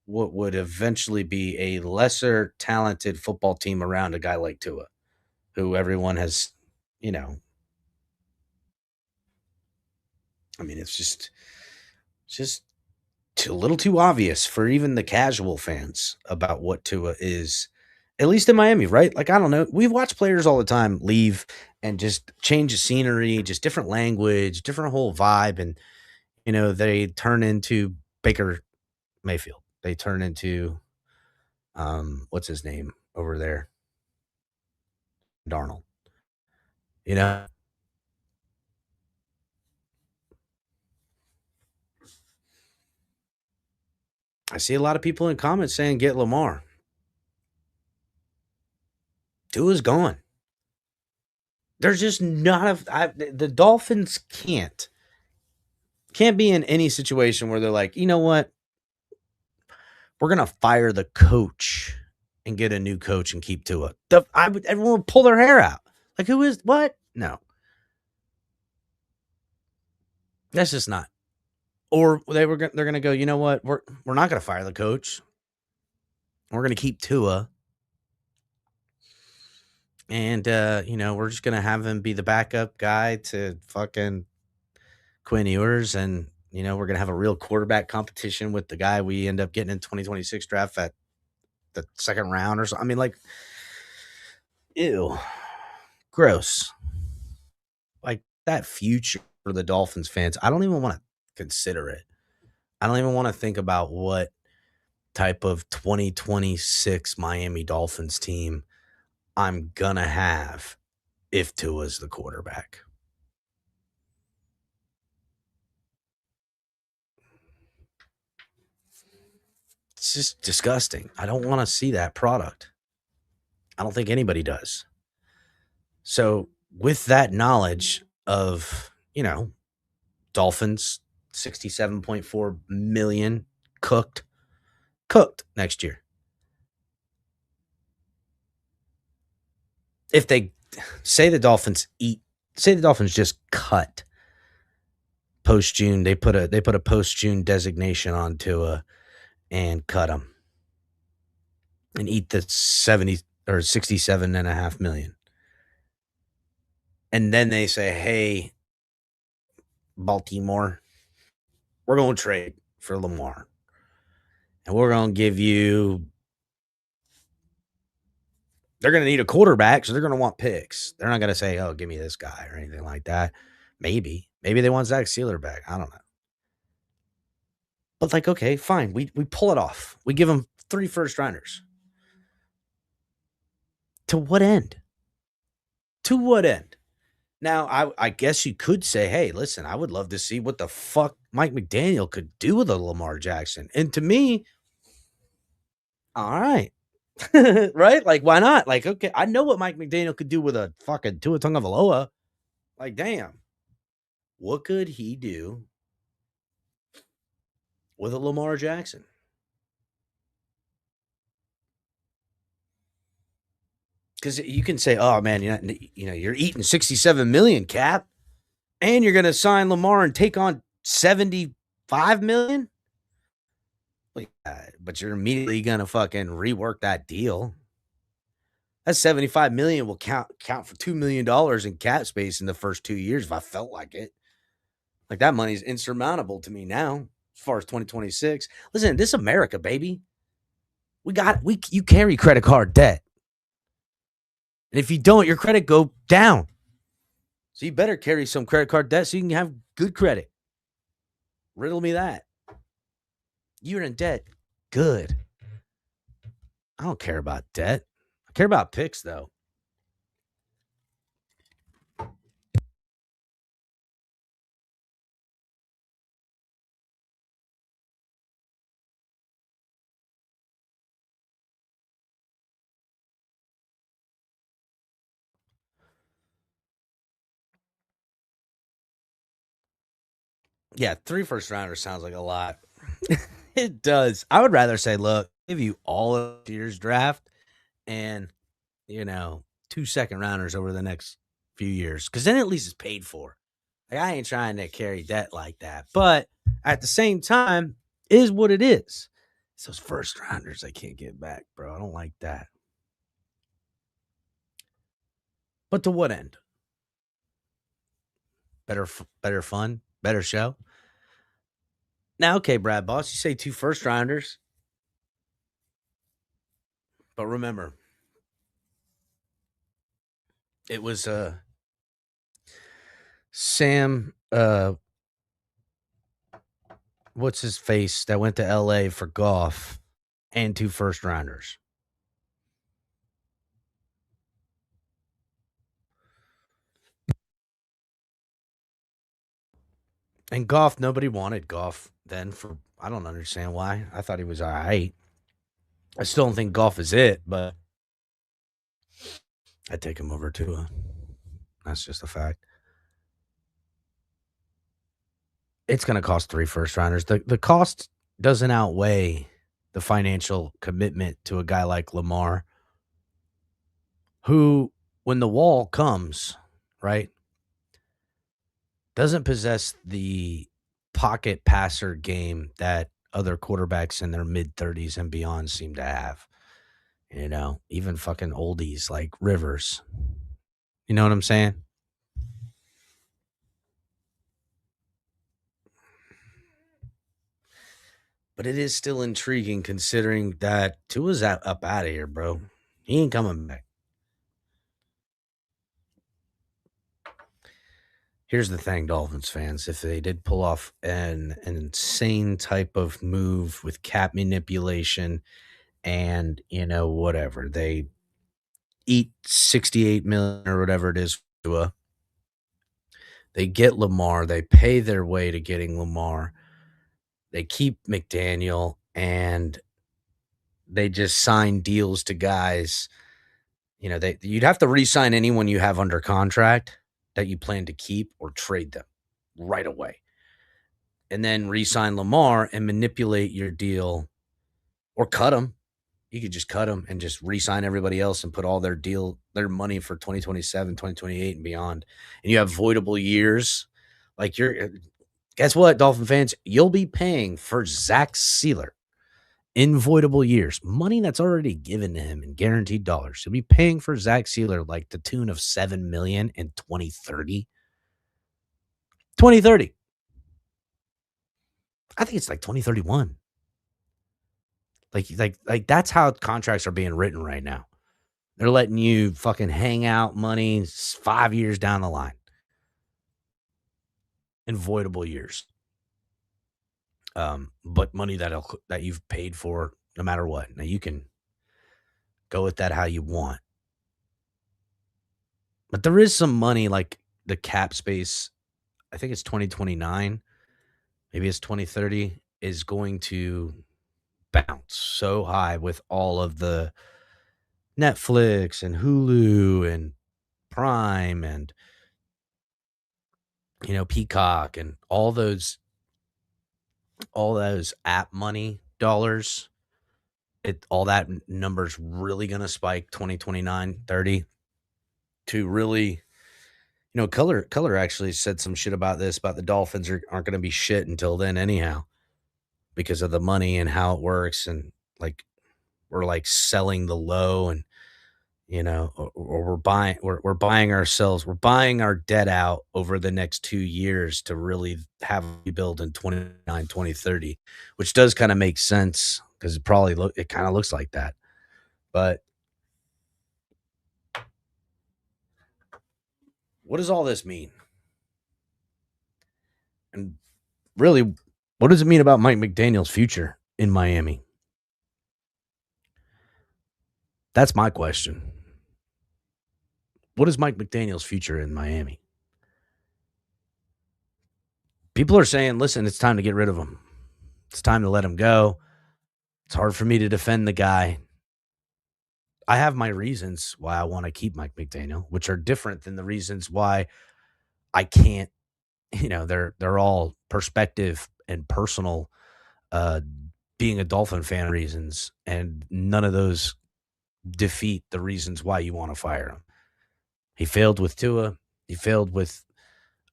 what would eventually be a lesser talented football team around a guy like Tua, who everyone has, I mean, it's just a little too obvious for even the casual fans about what Tua is, at least in Miami, right? Like, I don't know. We've watched players all the time leave and just change the scenery, just different language, different whole vibe. And, they turn into Baker Mayfield. They turn into, what's his name over there? Darnold. I see a lot of people in comments saying get Lamar. Tua's gone. There's just not the Dolphins can't be in any situation where they're like, you know what? We're going to fire the coach and get a new coach and keep Tua. Everyone would pull their hair out. Like, who is what? No. That's just not. Or they're going to go, you know what? We're not going to fire the coach. We're going to keep Tua. And, we're just going to have him be the backup guy to fucking Quinn Ewers. And, we're going to have a real quarterback competition with the guy we end up getting in 2026 draft at the second round or something. I mean, like, ew. Gross. Like, that future for the Dolphins fans, I don't even want to consider it. I don't even want to think about what type of 2026 Miami Dolphins team I'm going to have if Tua's the quarterback. It's just disgusting. I don't want to see that product. I don't think anybody does. So with that knowledge of, Dolphins, 67.4 million cooked next year. If they say the Dolphins just cut post-June, they put a post-June designation on Tua and cut him and eat the 70 or 67.5 million. And then they say, hey, Baltimore, we're going to trade for Lamar. And we're going to give you, they're going to need a quarterback, so they're going to want picks. They're not going to say, oh, give me this guy or anything like that. Maybe they want Zach Sealer back. I don't know. But like, okay, fine. We pull it off. We give them 3 first-rounders. To what end? To what end? Now, I guess you could say, hey, listen, I would love to see what the fuck Mike McDaniel could do with a Lamar Jackson. And to me, all right. Right? Like, why not? Like, okay, I know what Mike McDaniel could do with a fucking Tua Tagovailoa. Like, damn. What could he do with a Lamar Jackson? Because you can say, oh man, you're eating 67 million, Cap, and you're gonna sign Lamar and take on 75 million. But you're immediately gonna fucking rework that deal. That 75 million will count for $2 million in cap space in the first 2 years if I felt like it. Like that money's insurmountable to me now as far as 2026. Listen, this is America, baby. You carry credit card debt. And if you don't, your credit go down. So you better carry some credit card debt so you can have good credit. Riddle me that. You're in debt. Good. I don't care about debt. I care about picks, though. Yeah, 3 first rounders sounds like a lot. It does. I would rather say, look, give you all of this year's draft and, 2 second rounders over the next few years. Because then at least it's paid for. Like, I ain't trying to carry debt like that. But at the same time, it is what it is. It's those first rounders I can't get back, bro. I don't like that. But to what end? Better fun? Better show? Now, okay, Brad Boss, you say 2 first rounders. But remember, it was Sam what's his face that went to LA for golf and 2 first rounders. And Goff, nobody wanted Goff then for I don't understand why. I thought he was all right. I still don't think Goff is it, but I'd take him over Tua. That's just a fact. It's going to cost 3 first rounders. The cost doesn't outweigh the financial commitment to a guy like Lamar, who, when the wall comes, right, doesn't possess the pocket passer game that other quarterbacks in their mid-30s and beyond seem to have. Even fucking oldies like Rivers. You know what I'm saying? But it is still intriguing considering that Tua's up out of here, bro. He ain't coming back. Here's the thing, Dolphins fans. If they did pull off an insane type of move with cap manipulation and, whatever, they eat 68 million or whatever it is to Tua. They get Lamar. They pay their way to getting Lamar. They keep McDaniel, and they just sign deals to guys. You'd have to re-sign anyone you have under contract that you plan to keep or trade them right away. And then re-sign Lamar and manipulate your deal or cut them. You could just cut them and just re-sign everybody else and put all their money for 2027, 2028 and beyond. And you have voidable years. Like guess what, Dolphin fans? You'll be paying for Zach Sealer in voidable years. Money that's already given to him in guaranteed dollars. You'll be paying for Zach Sealer like the tune of $7 million in 2030. 2030. I think it's like 2031. Like that's how contracts are being written right now. They're letting you fucking hang out money 5 years down the line. In voidable years. But money that you've paid for no matter what. Now you can go with that how you want. But there is some money like the cap space, I think it's 2029, maybe it's 2030, is going to bounce so high with all of the Netflix and Hulu and Prime and Peacock and all those app money dollars. All that number's really going to spike 2029, 30 to really, Color actually said some shit about this, about the Dolphins aren't going to be shit until then anyhow, because of the money and how it works. And like, we're like selling the low, and, or we're buying our debt out over the next 2 years to really have a rebuild in 29, 2030, which does kind of make sense because it kind of looks like that. But what does all this mean? And really, what does it mean about Mike McDaniel's future in Miami? That's my question. What is Mike McDaniel's future in Miami? People are saying, listen, it's time to get rid of him. It's time to let him go. It's hard for me to defend the guy. I have my reasons why I want to keep Mike McDaniel, which are different than the reasons why I can't. They're all perspective and personal, being a Dolphin fan reasons, and none of those defeat the reasons why you want to fire him. He failed with Tua. He failed with,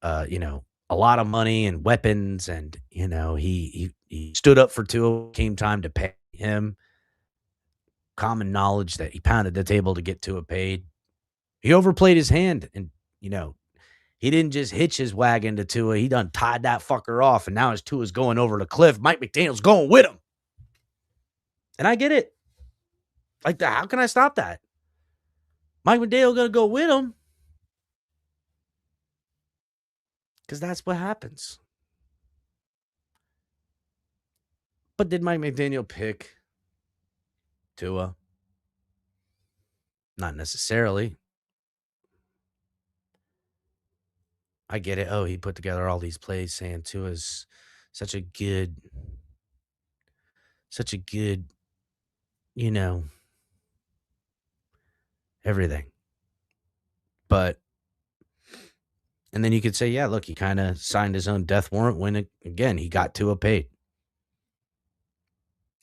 a lot of money and weapons, and he stood up for Tua. Came time to pay him. Common knowledge that he pounded the table to get Tua paid. He overplayed his hand, and he didn't just hitch his wagon to Tua. He done tied that fucker off, and now his Tua's going over the cliff. Mike McDaniel's going with him, and I get it. Like, how can I stop that? Mike McDaniel gonna go with him because that's what happens. But did Mike McDaniel pick Tua? Not necessarily. I get it. Oh, he put together all these plays saying Tua's such a good, everything. But, and then you could say, yeah, look, he kind of signed his own death warrant when, again, he got Tua paid.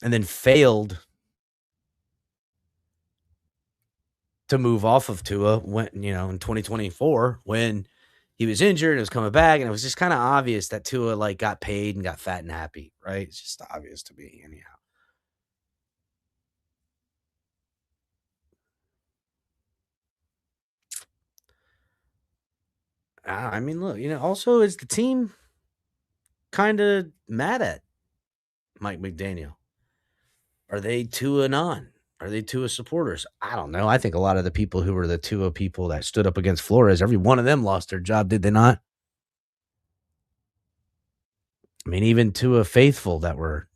And then failed to move off of Tua when, in 2024, when he was injured and was coming back, and it was just kind of obvious that Tua like got paid and got fat and happy, right? It's just obvious to me anyhow. I mean, look, also, is the team kind of mad at Mike McDaniel? Are they Tua on? Are they Tua supporters? I don't know. I think a lot of the people who were the Tua people that stood up against Flores, every one of them lost their job, did they not? I mean, even Tua faithful that were,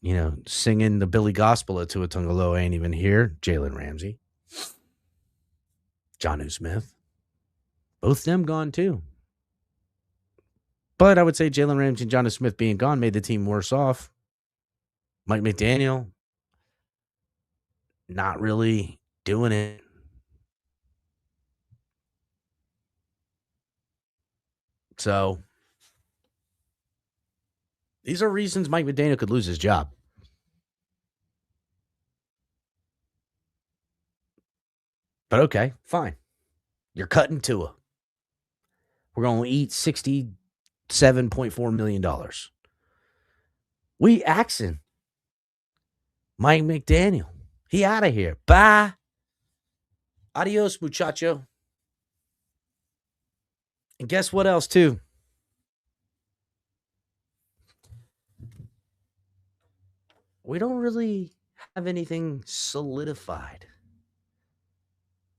singing the Billy Gospel of Tua Tungaloa ain't even here. Jalen Ramsey, Jonnu Smith, both them gone too. But I would say Jalen Ramsey and Jonnu Smith being gone made the team worse off. Mike McDaniel, not really doing it. So these are reasons Mike McDaniel could lose his job. But okay, fine. You're cutting Tua. We're going to eat $67.4 million. We axing Mike McDaniel. He out of here. Bye. Adios, muchacho. And guess what else, too? We don't really have anything solidified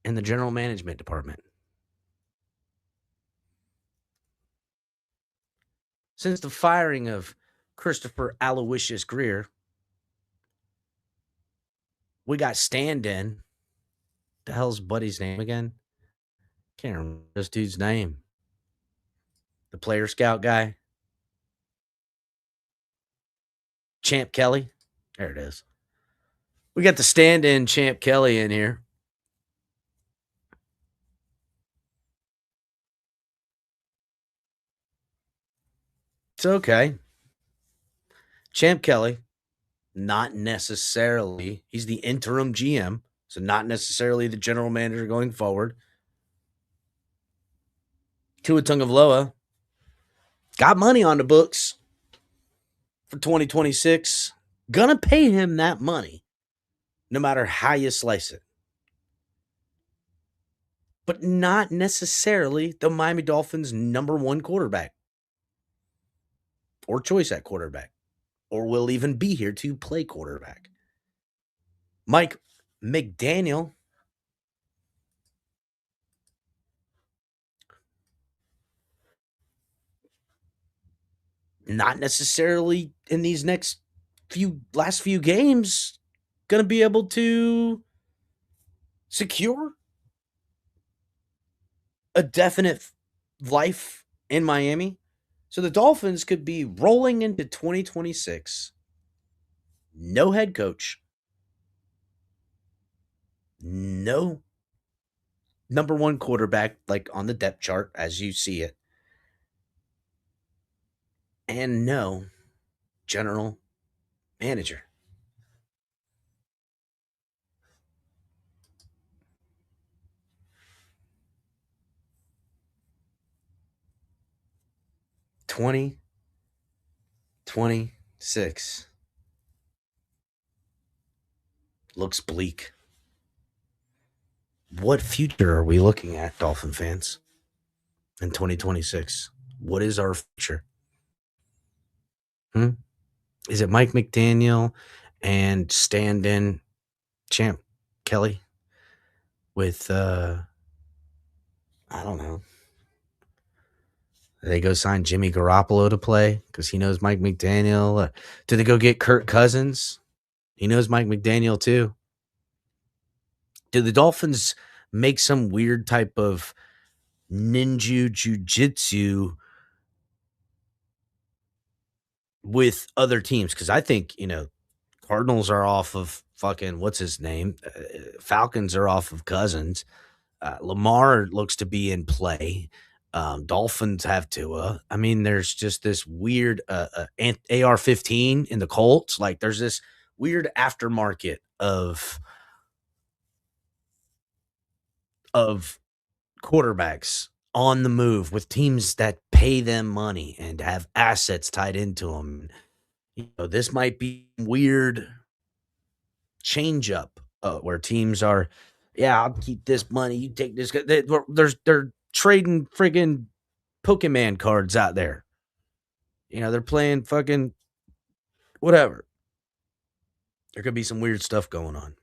in the general management department. Since the firing of Christopher Aloysius Greer, we got stand-in. The hell's Buddy's name again? Can't remember this dude's name. the player scout guy. Champ Kelly. There it is. We got the stand-in Champ Kelly in here. It's okay. Champ Kelly, not necessarily. He's the interim GM, so not necessarily the general manager going forward. Tua Tagovailoa got money on the books for 2026. Gonna pay him that money, no matter how you slice it. But not necessarily the Miami Dolphins' number one quarterback or choice at quarterback, or will even be here to play quarterback. Mike McDaniel, not necessarily in these last few games going to be able to secure a definite life in Miami. So the Dolphins could be rolling into 2026. No head coach. No number one quarterback like on the depth chart as you see it. And no general manager. Twenty 26 looks bleak. What future are we looking at, Dolphin fans, in 2026? What is our future? Is it Mike McDaniel and stand-in Champ Kelly with, I don't know. Do they go sign Jimmy Garoppolo to play because he knows Mike McDaniel? Do they go get Kirk Cousins? He knows Mike McDaniel too. Do the Dolphins make some weird type of ninja jujitsu with other teams? Because I think, Cardinals are off of fucking, what's his name? Falcons are off of Cousins. Lamar looks to be in play. Dolphins have Tua. I mean, there's just this weird AR-15 in the Colts. Like, there's this weird aftermarket of quarterbacks on the move with teams that pay them money and have assets tied into them. This might be weird change up where teams are, I'll keep this money, you take this. They're trading friggin' Pokemon cards out there. They're playing fucking whatever. There could be some weird stuff going on.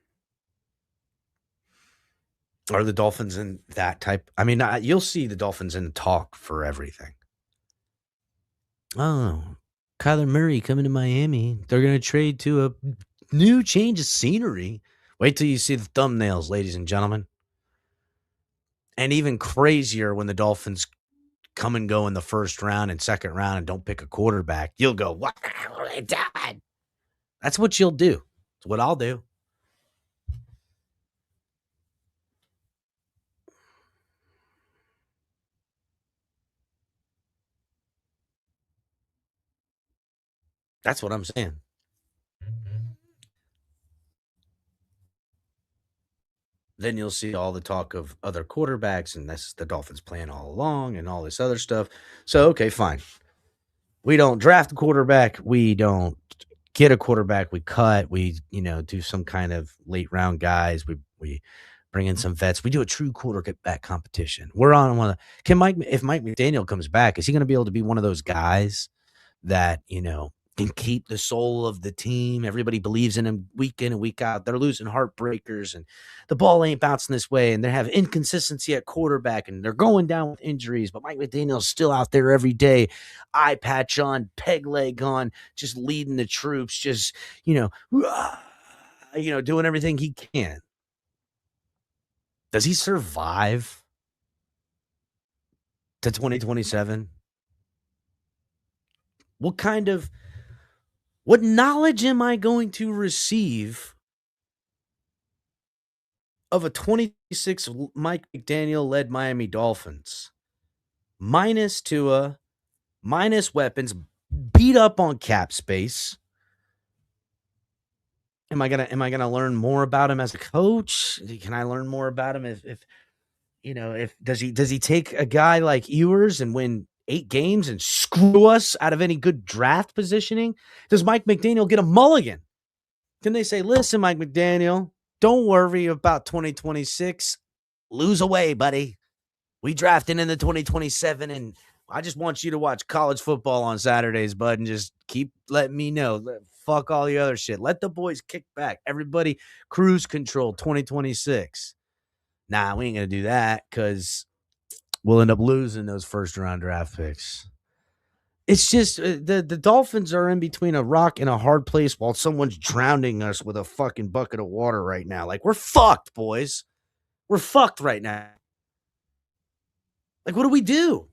Are the Dolphins in that type? I mean, you'll see the Dolphins in talk for everything. Oh, Kyler Murray coming to Miami. They're going to trade to a new change of scenery. Wait till you see the thumbnails, ladies and gentlemen. And even crazier when the Dolphins come and go in the first round and second round and don't pick a quarterback. You'll go, what are they doing? That's what you'll do. It's what I'll do. That's what I'm saying. Then you'll see all the talk of other quarterbacks, and that's the Dolphins plan all along and all this other stuff. So, okay, fine. We don't draft a quarterback. We don't get a quarterback. We cut. We, do some kind of late round guys. We bring in some vets. We do a true quarterback competition. We're on one of the, if Mike McDaniel comes back, is he going to be able to be one of those guys that, can keep the soul of the team? Everybody believes in him week in and week out. They're losing heartbreakers and the ball ain't bouncing this way. And they have inconsistency at quarterback and they're going down with injuries. But Mike McDaniel's still out there every day, eye patch on, peg leg on, just leading the troops, just, doing everything he can. Does he survive to 2027? What knowledge am I going to receive of a 26 Mike McDaniel led Miami Dolphins? Minus Tua, minus weapons, beat up on cap space. Am I gonna learn more about him as a coach? Can I learn more about him if does he take a guy like Ewers and win 8 games and screw us out of any good draft positioning? Does Mike McDaniel get a mulligan? Can they say, listen, Mike McDaniel, don't worry about 2026. Lose away, buddy. We drafted in the 2027, and I just want you to watch college football on Saturdays, bud, and just keep letting me know. Fuck all the other shit. Let the boys kick back. Everybody cruise control 2026. Nah, we ain't going to do that because we'll end up losing those first-round draft picks. It's just the Dolphins are in between a rock and a hard place while someone's drowning us with a fucking bucket of water right now. Like, we're fucked, boys. We're fucked right now. Like, what do we do?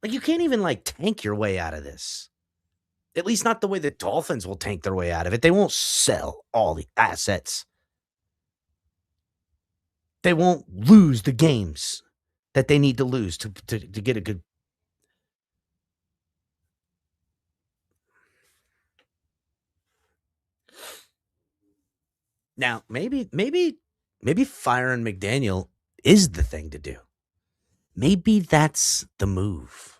Like, you can't even, tank your way out of this. At least not the way the Dolphins will tank their way out of it. They won't sell all the assets. They won't lose the games that they need to lose to get a good. Now, maybe firing McDaniel is the thing to do. Maybe that's the move.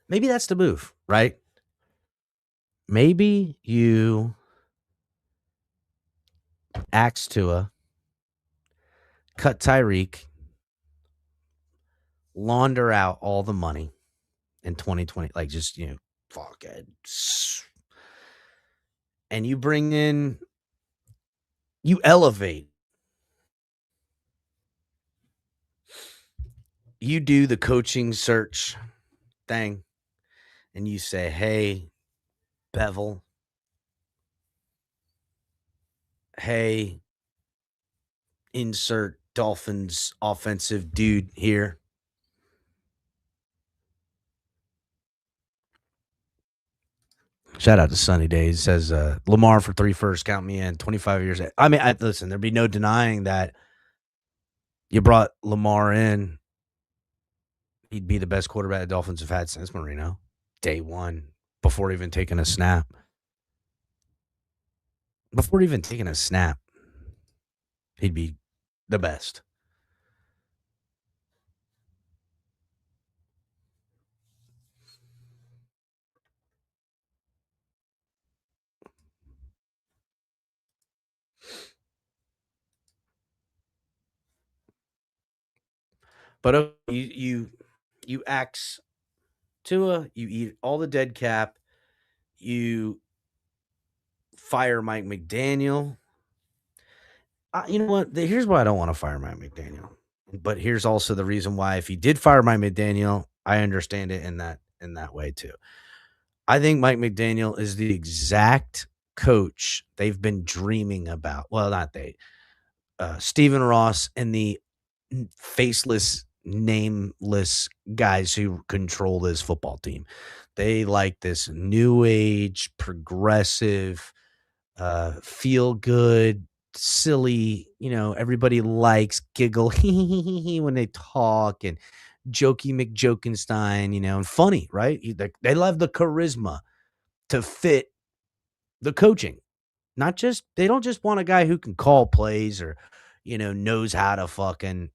Maybe that's the move, right? Maybe you axe Tua, cut Tyreek, launder out all the money in 2020, fuck it. And you bring in, you elevate. You do the coaching search thing, and you say, hey, Bevel, hey, insert Dolphins offensive dude here. Shout out to Sunny Days. Says Lamar for 3 firsts. Count me in. 25 years. I mean, listen, there'd be no denying that you brought Lamar in. He'd be the best quarterback the Dolphins have had since Marino. Day one. Before even taking a snap. He'd be the best. But you axe Tua, you eat all the dead cap, you fire Mike McDaniel. You know what? Here's why I don't want to fire Mike McDaniel. But here's also the reason why if he did fire Mike McDaniel, I understand it in that way too. I think Mike McDaniel is the exact coach they've been dreaming about. Well, not they. Stephen Ross and the faceless, nameless guys who control this football team. They like this new age, progressive, feel good, silly, everybody likes giggle when they talk and jokey McJokenstein, and funny, right? They love the charisma to fit the coaching. They don't just want a guy who can call plays or, knows how to fucking,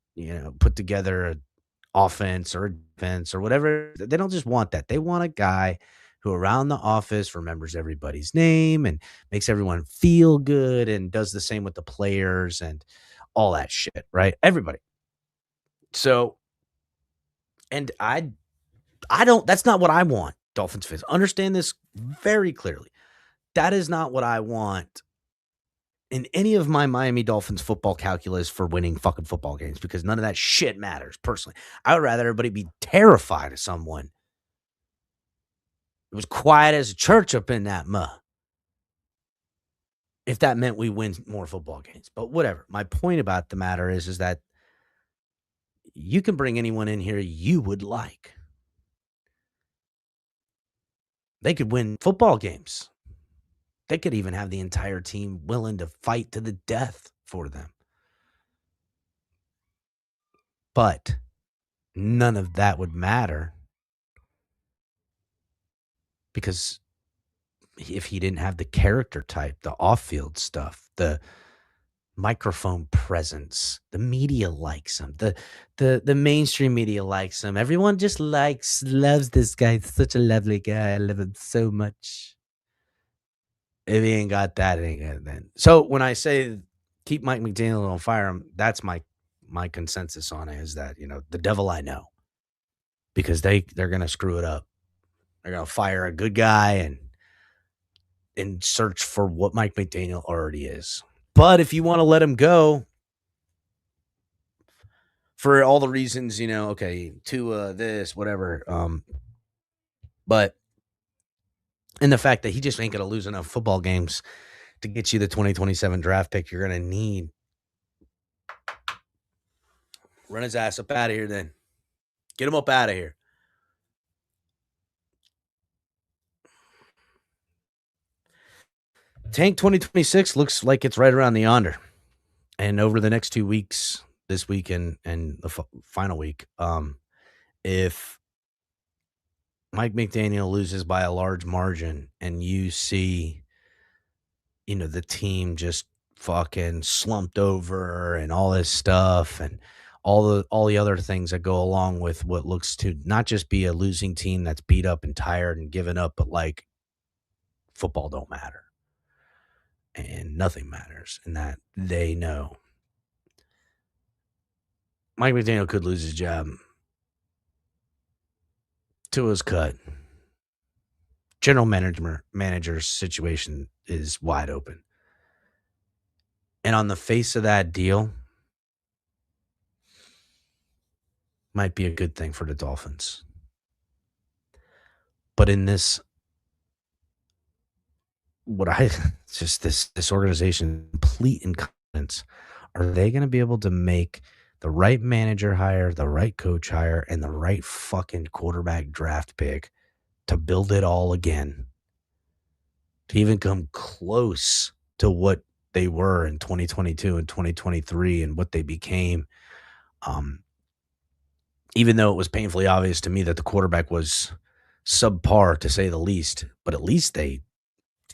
put together an offense or a defense or whatever. They don't just want that. They want a guy who around the office remembers everybody's name and makes everyone feel good and does the same with the players and all that shit, right? Everybody. So, and I don't, that's not what I want, Dolphins fans. Understand this very clearly. That is not what I want in any of my Miami Dolphins football calculus for winning fucking football games because none of that shit matters personally. I would rather everybody be terrified of someone. It was quiet as a church up in that muh. If that meant we win more football games. But whatever. My point about the matter is that you can bring anyone in here you would like. They could win football games. They could even have the entire team willing to fight to the death for them. But none of that would matter because if he didn't have the character type, the off-field stuff, the microphone presence, the media likes him, the mainstream media likes him. Everyone just loves this guy. He's such a lovely guy. I love him so much. If he ain't got that, it ain't got it then. So when I say keep Mike McDaniel on fire him, that's my consensus on it is that, the devil I know. Because they're gonna screw it up. They're gonna fire a good guy and search for what Mike McDaniel already is. But if you want to let him go for all the reasons, okay, to this, whatever. But in the fact that he just ain't gonna lose enough football games to get you the 2027 draft pick you're gonna need. Run his ass up out of here then. Get him up out of here. Tank 2026 looks like it's right around the yonder. And over the next 2 weeks, this week and the final week, if Mike McDaniel loses by a large margin and you see, the team just fucking slumped over and all this stuff and all the other things that go along with what looks to not just be a losing team that's beat up and tired and given up, but like football don't matter. And nothing matters, and that they know. Mike McDaniel could lose his job. Tua's cut. General manager's situation is wide open. And on the face of that deal, might be a good thing for the Dolphins. But in this, this organization, complete incompetence, are they going to be able to make the right manager hire, the right coach hire, and the right fucking quarterback draft pick to build it all again? To even come close to what they were in 2022 and 2023 and what they became. Even though it was painfully obvious to me that the quarterback was subpar, to say the least, but at least they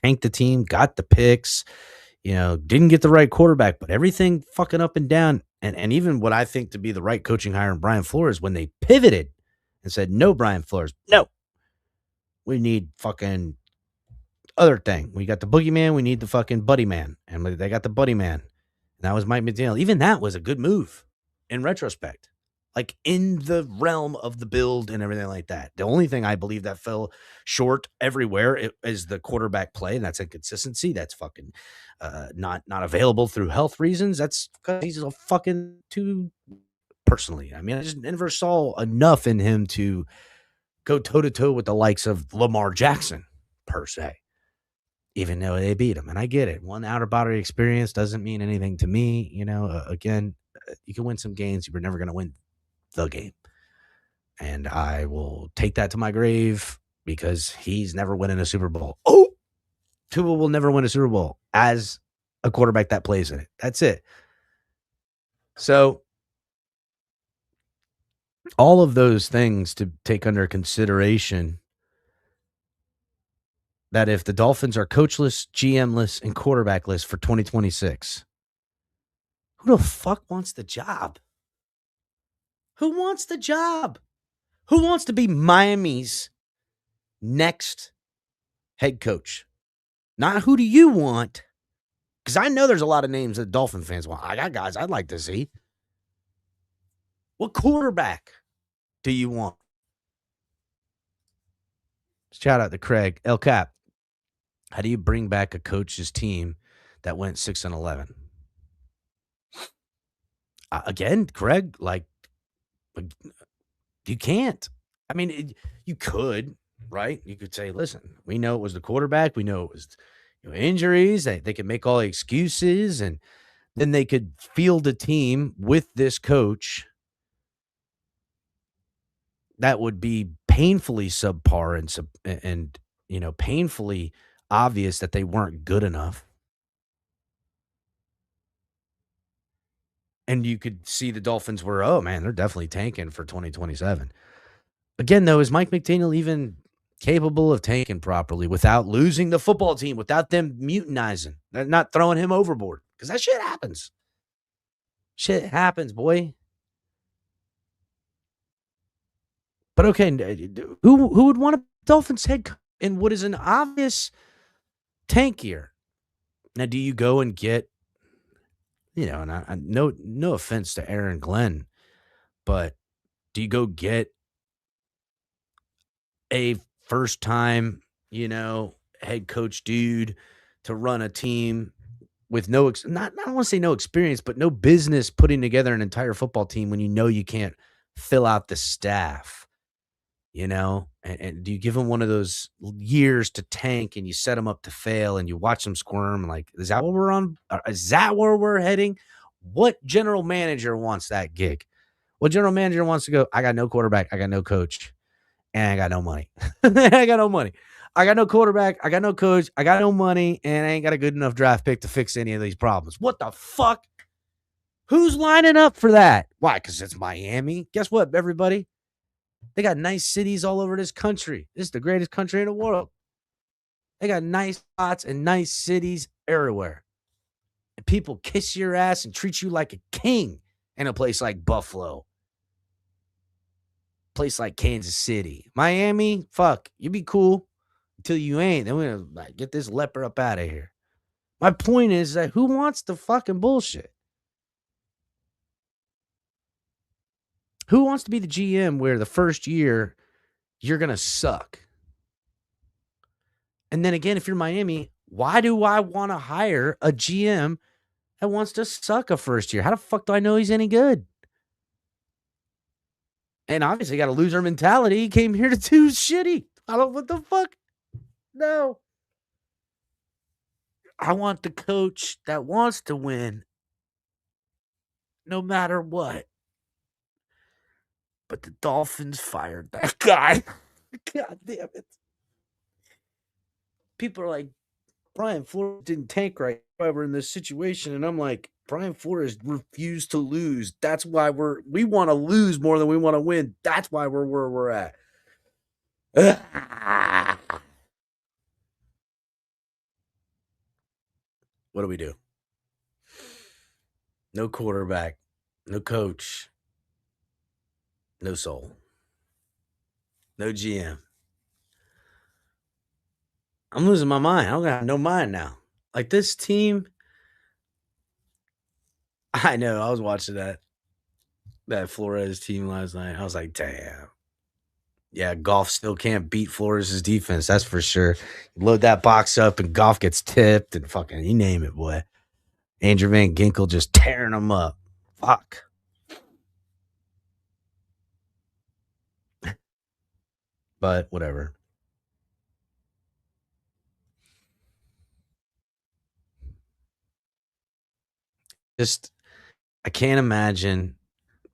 tanked the team, got the picks, didn't get the right quarterback, but everything fucking up and down. And even what I think to be the right coaching hire in Brian Flores, when they pivoted and said, no, Brian Flores, no, we need fucking other thing. We got the boogeyman, we need the fucking buddy man. And they got the buddy man. And that was Mike McDaniel. Even that was a good move in retrospect. Like in the realm of the build and everything like that. The only thing I believe that fell short everywhere is the quarterback play, and that's inconsistency. That's fucking not available through health reasons. That's because he's a fucking too personally. I mean, I just never saw enough in him to go toe-to-toe with the likes of Lamar Jackson, per se, even though they beat him. And I get it. One outer-body experience doesn't mean anything to me. Again, you can win some games. You're never going to win the game. And I will take that to my grave because he's never winning a Super Bowl. Oh, Tua will never win a Super Bowl as a quarterback that plays in it. That's it. So all of those things to take under consideration, that if the Dolphins are coachless, GM-less, and quarterback-less for 2026, who the fuck wants the job? Who wants the job? Who wants to be Miami's next head coach? Not who do you want? Because I know there's a lot of names that Dolphin fans want. I got guys I'd like to see. What quarterback do you want? Shout out to Craig. El Cap, how do you bring back a coach's team that went 6-11? Again, Craig, you can't. I mean, you could, right? You could say, listen, we know it was the quarterback. We know it was injuries. They could make all the excuses, and then they could field a team with this coach that would be painfully subpar and painfully obvious that they weren't good enough. And you could see the Dolphins were, oh man, they're definitely tanking for 2027. Again, though, is Mike McDaniel even capable of tanking properly without losing the football team, without them mutinizing, not throwing him overboard? Because that shit happens. Shit happens, boy. But okay, who would want a Dolphins head coach in what is an obvious tank year? Now, do you go and get, and no offense to Aaron Glenn, but do you go get a first time, head coach dude to run a team with I don't want to say no experience, but no business putting together an entire football team when you can't fill out the staff, and do you give them one of those years to tank and you set them up to fail and you watch them squirm? Like, is that what we're on? Is that where we're heading? What general manager wants that gig? What general manager wants to go, I got no quarterback, I got no coach, and I got no money. I got no money. I got no quarterback. I got no coach. I got no money, and I ain't got a good enough draft pick to fix any of these problems. What the fuck? Who's lining up for that? Why? Because it's Miami. Guess what, everybody? They got nice cities all over this country. This is the greatest country in the world. They got nice spots and nice cities everywhere. And people kiss your ass and treat you like a king in a place like Buffalo. Place like Kansas City. Miami, fuck, you be cool until you ain't. Then we're going to get this leper up out of here. My point is that who wants the fucking bullshit? Who wants to be the GM where the first year you're going to suck? And then again, if you're Miami, why do I want to hire a GM that wants to suck a first year? How the fuck do I know he's any good? And obviously got a loser mentality. He came here to do shitty. What the fuck? No. I want the coach that wants to win no matter what. But the Dolphins fired that guy. God damn it. People are like, Brian Flores didn't tank right ever in this situation. And I'm like, Brian Flores refused to lose. That's why we want to lose more than we want to win. That's why we're where we're at. What do we do? No quarterback, no coach, no soul, no GM. I'm losing my mind. I don't got no mind now. Like this team, I know. I was watching that Flores team last night. I was like, damn. Yeah, Goff still can't beat Flores' defense. That's for sure. Load that box up and Goff gets tipped and fucking you name it, boy. Andrew Van Ginkel just tearing them up. Fuck. But whatever. Just, I can't imagine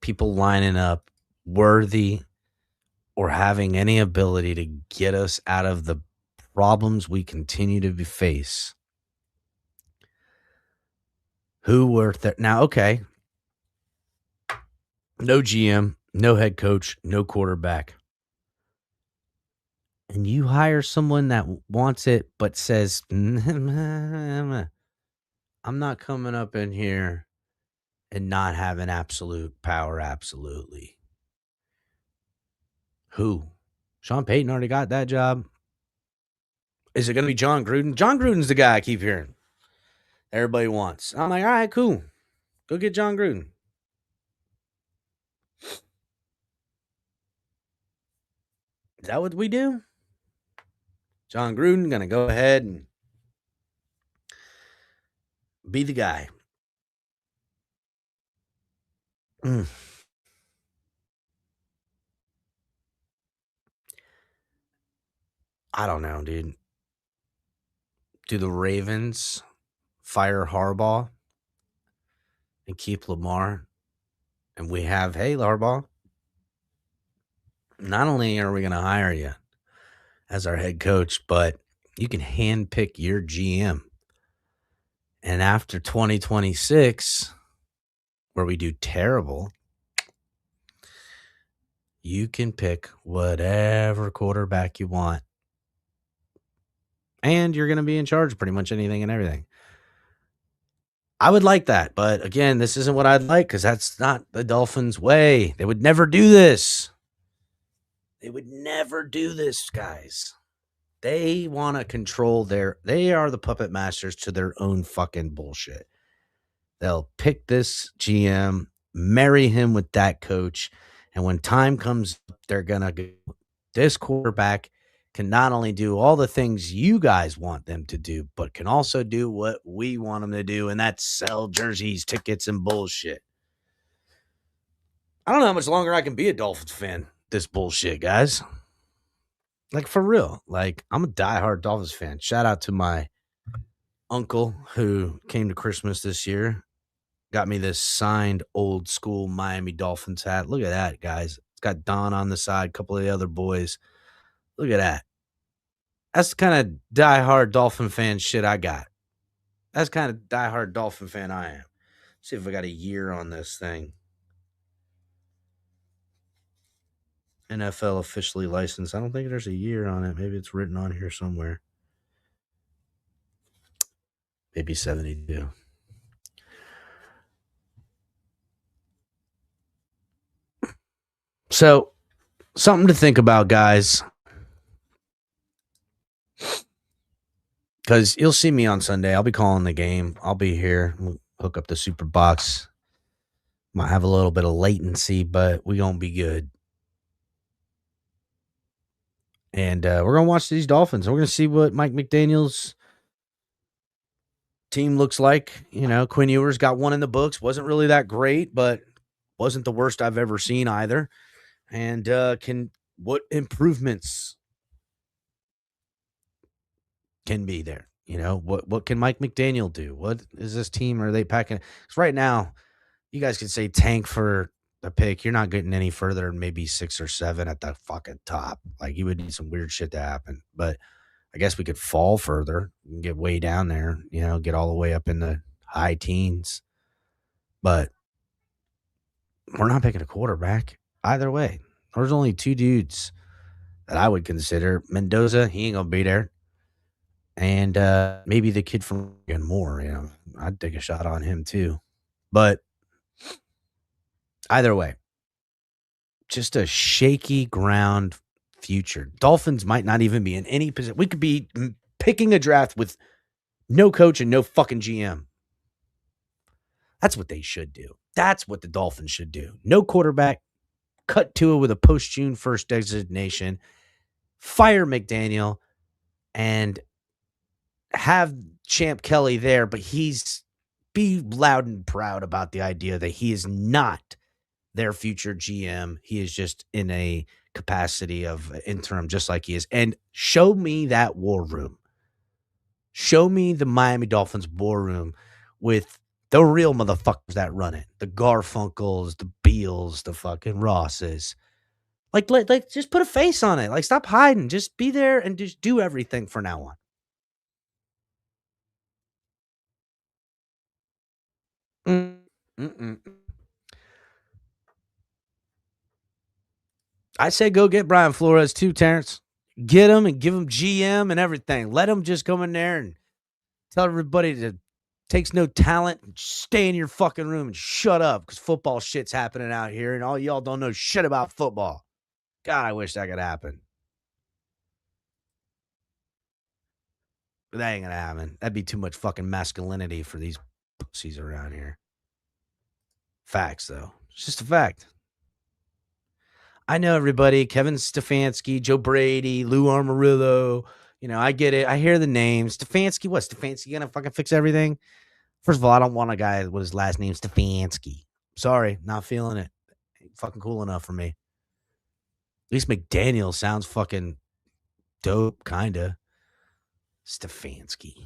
people lining up worthy or having any ability to get us out of the problems we continue to face. Who were there? Now, okay. No GM, no head coach, no quarterback. And you hire someone that wants it but says, I'm not coming up in here and not having absolute power, absolutely. Who? Sean Payton already got that job. Is it going to be John Gruden? John Gruden's the guy I keep hearing everybody wants. I'm like, all right, cool. Go get John Gruden. Is that what we do? John Gruden going to go ahead and be the guy. I don't know, dude. Do the Ravens fire Harbaugh and keep Lamar? And we have, hey, Harbaugh, not only are we going to hire you as our head coach, but you can handpick your GM. And after 2026, where we do terrible, you can pick whatever quarterback you want. And you're going to be in charge of pretty much anything and everything. I would like that. But again, this isn't what I'd like because that's not the Dolphins' way. They would never do this. They would never do this, guys. They want to control they are the puppet masters to their own fucking bullshit. They'll pick this GM, marry him with that coach, and when time comes, they're going to go, this quarterback can not only do all the things you guys want them to do, but can also do what we want them to do, and that's sell jerseys, tickets, and bullshit. I don't know how much longer I can be a Dolphins fan. This bullshit, guys. Like, for real. Like, I'm a diehard Dolphins fan. Shout out to my uncle who came to Christmas this year. Got me this signed old school Miami Dolphins hat. Look at that, guys. It's got Don on the side, a couple of the other boys. Look at that. That's the kind of diehard Dolphin fan shit I got. That's the kind of diehard Dolphin fan I am. Let's see if I got a year on this thing. NFL officially licensed. I don't think there's a year on it. Maybe it's written on here somewhere. Maybe 72. So, something to think about, guys. Because you'll see me on Sunday. I'll be calling the game. I'll be here. We'll hook up the super box. Might have a little bit of latency, but we're going to be good. And we're going to watch these Dolphins. We're going to see what Mike McDaniel's team looks like. You know, Quinn Ewers got one in the books. Wasn't really that great, but wasn't the worst I've ever seen either. And what improvements can be there? You know, what can Mike McDaniel do? What is this team? Are they packing? Because right now, you guys can say tank for the pick. You're not getting any further than maybe 6 or 7 at the fucking top. Like, you would need some weird shit to happen. But I guess we could fall further and get way down there, you know, get all the way up in the high teens. But we're not picking a quarterback either way. There's only 2 dudes that I would consider. Mendoza, he ain't going to be there. And maybe the kid from Moore, you know, I'd take a shot on him too. But either way, just a shaky ground future. Dolphins might not even be in any position. We could be picking a draft with no coach and no fucking GM. That's what they should do. That's what the Dolphins should do. No quarterback, cut to it with a post-June 1st designation, fire McDaniel, and have Champ Kelly there, but be loud and proud about the idea that he is not their future GM. He is just in a capacity of interim, just like he is. And show me that war room. Show me the Miami Dolphins war room with the real motherfuckers that run it. The Garfunkels, the Beals, the fucking Rosses. Like, just put a face on it. Like, stop hiding. Just be there and just do everything from now on. I say go get Brian Flores too, Terrence. Get him and give him GM and everything. Let him just come in there and tell everybody that takes no talent and stay in your fucking room and shut up because football shit's happening out here and all y'all don't know shit about football. God, I wish that could happen. But that ain't gonna happen. That'd be too much fucking masculinity for these pussies around here. Facts, though. It's just a fact. I know everybody. Kevin Stefanski, Joe Brady, Lou Amarillo. You know, I get it. I hear the names. Stefanski, what? Stefanski gonna fucking fix everything? First of all, I don't want a guy with his last name Stefanski. Sorry, not feeling it. Ain't fucking cool enough for me. At least McDaniel sounds fucking dope, kinda. Stefanski. You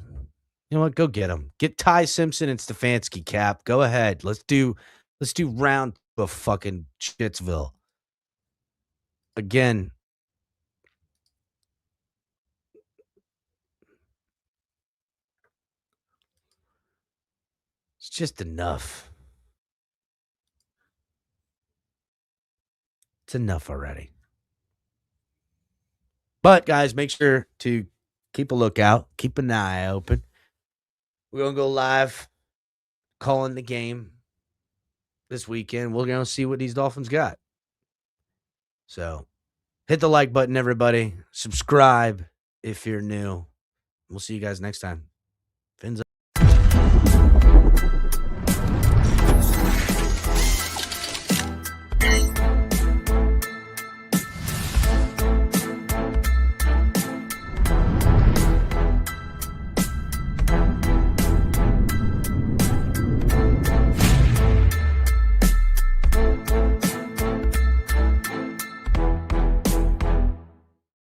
know what? Go get him. Get Ty Simpson and Stefanski, Cap. Go ahead. Let's do round of fucking Shitsville. again, it's just enough. It's enough already. But, guys, make sure to keep a lookout. Keep an eye open. We're going to go live calling the game this weekend. We're going to see what these Dolphins got. So, hit the like button, everybody. Subscribe if you're new. We'll see you guys next time. Fins up.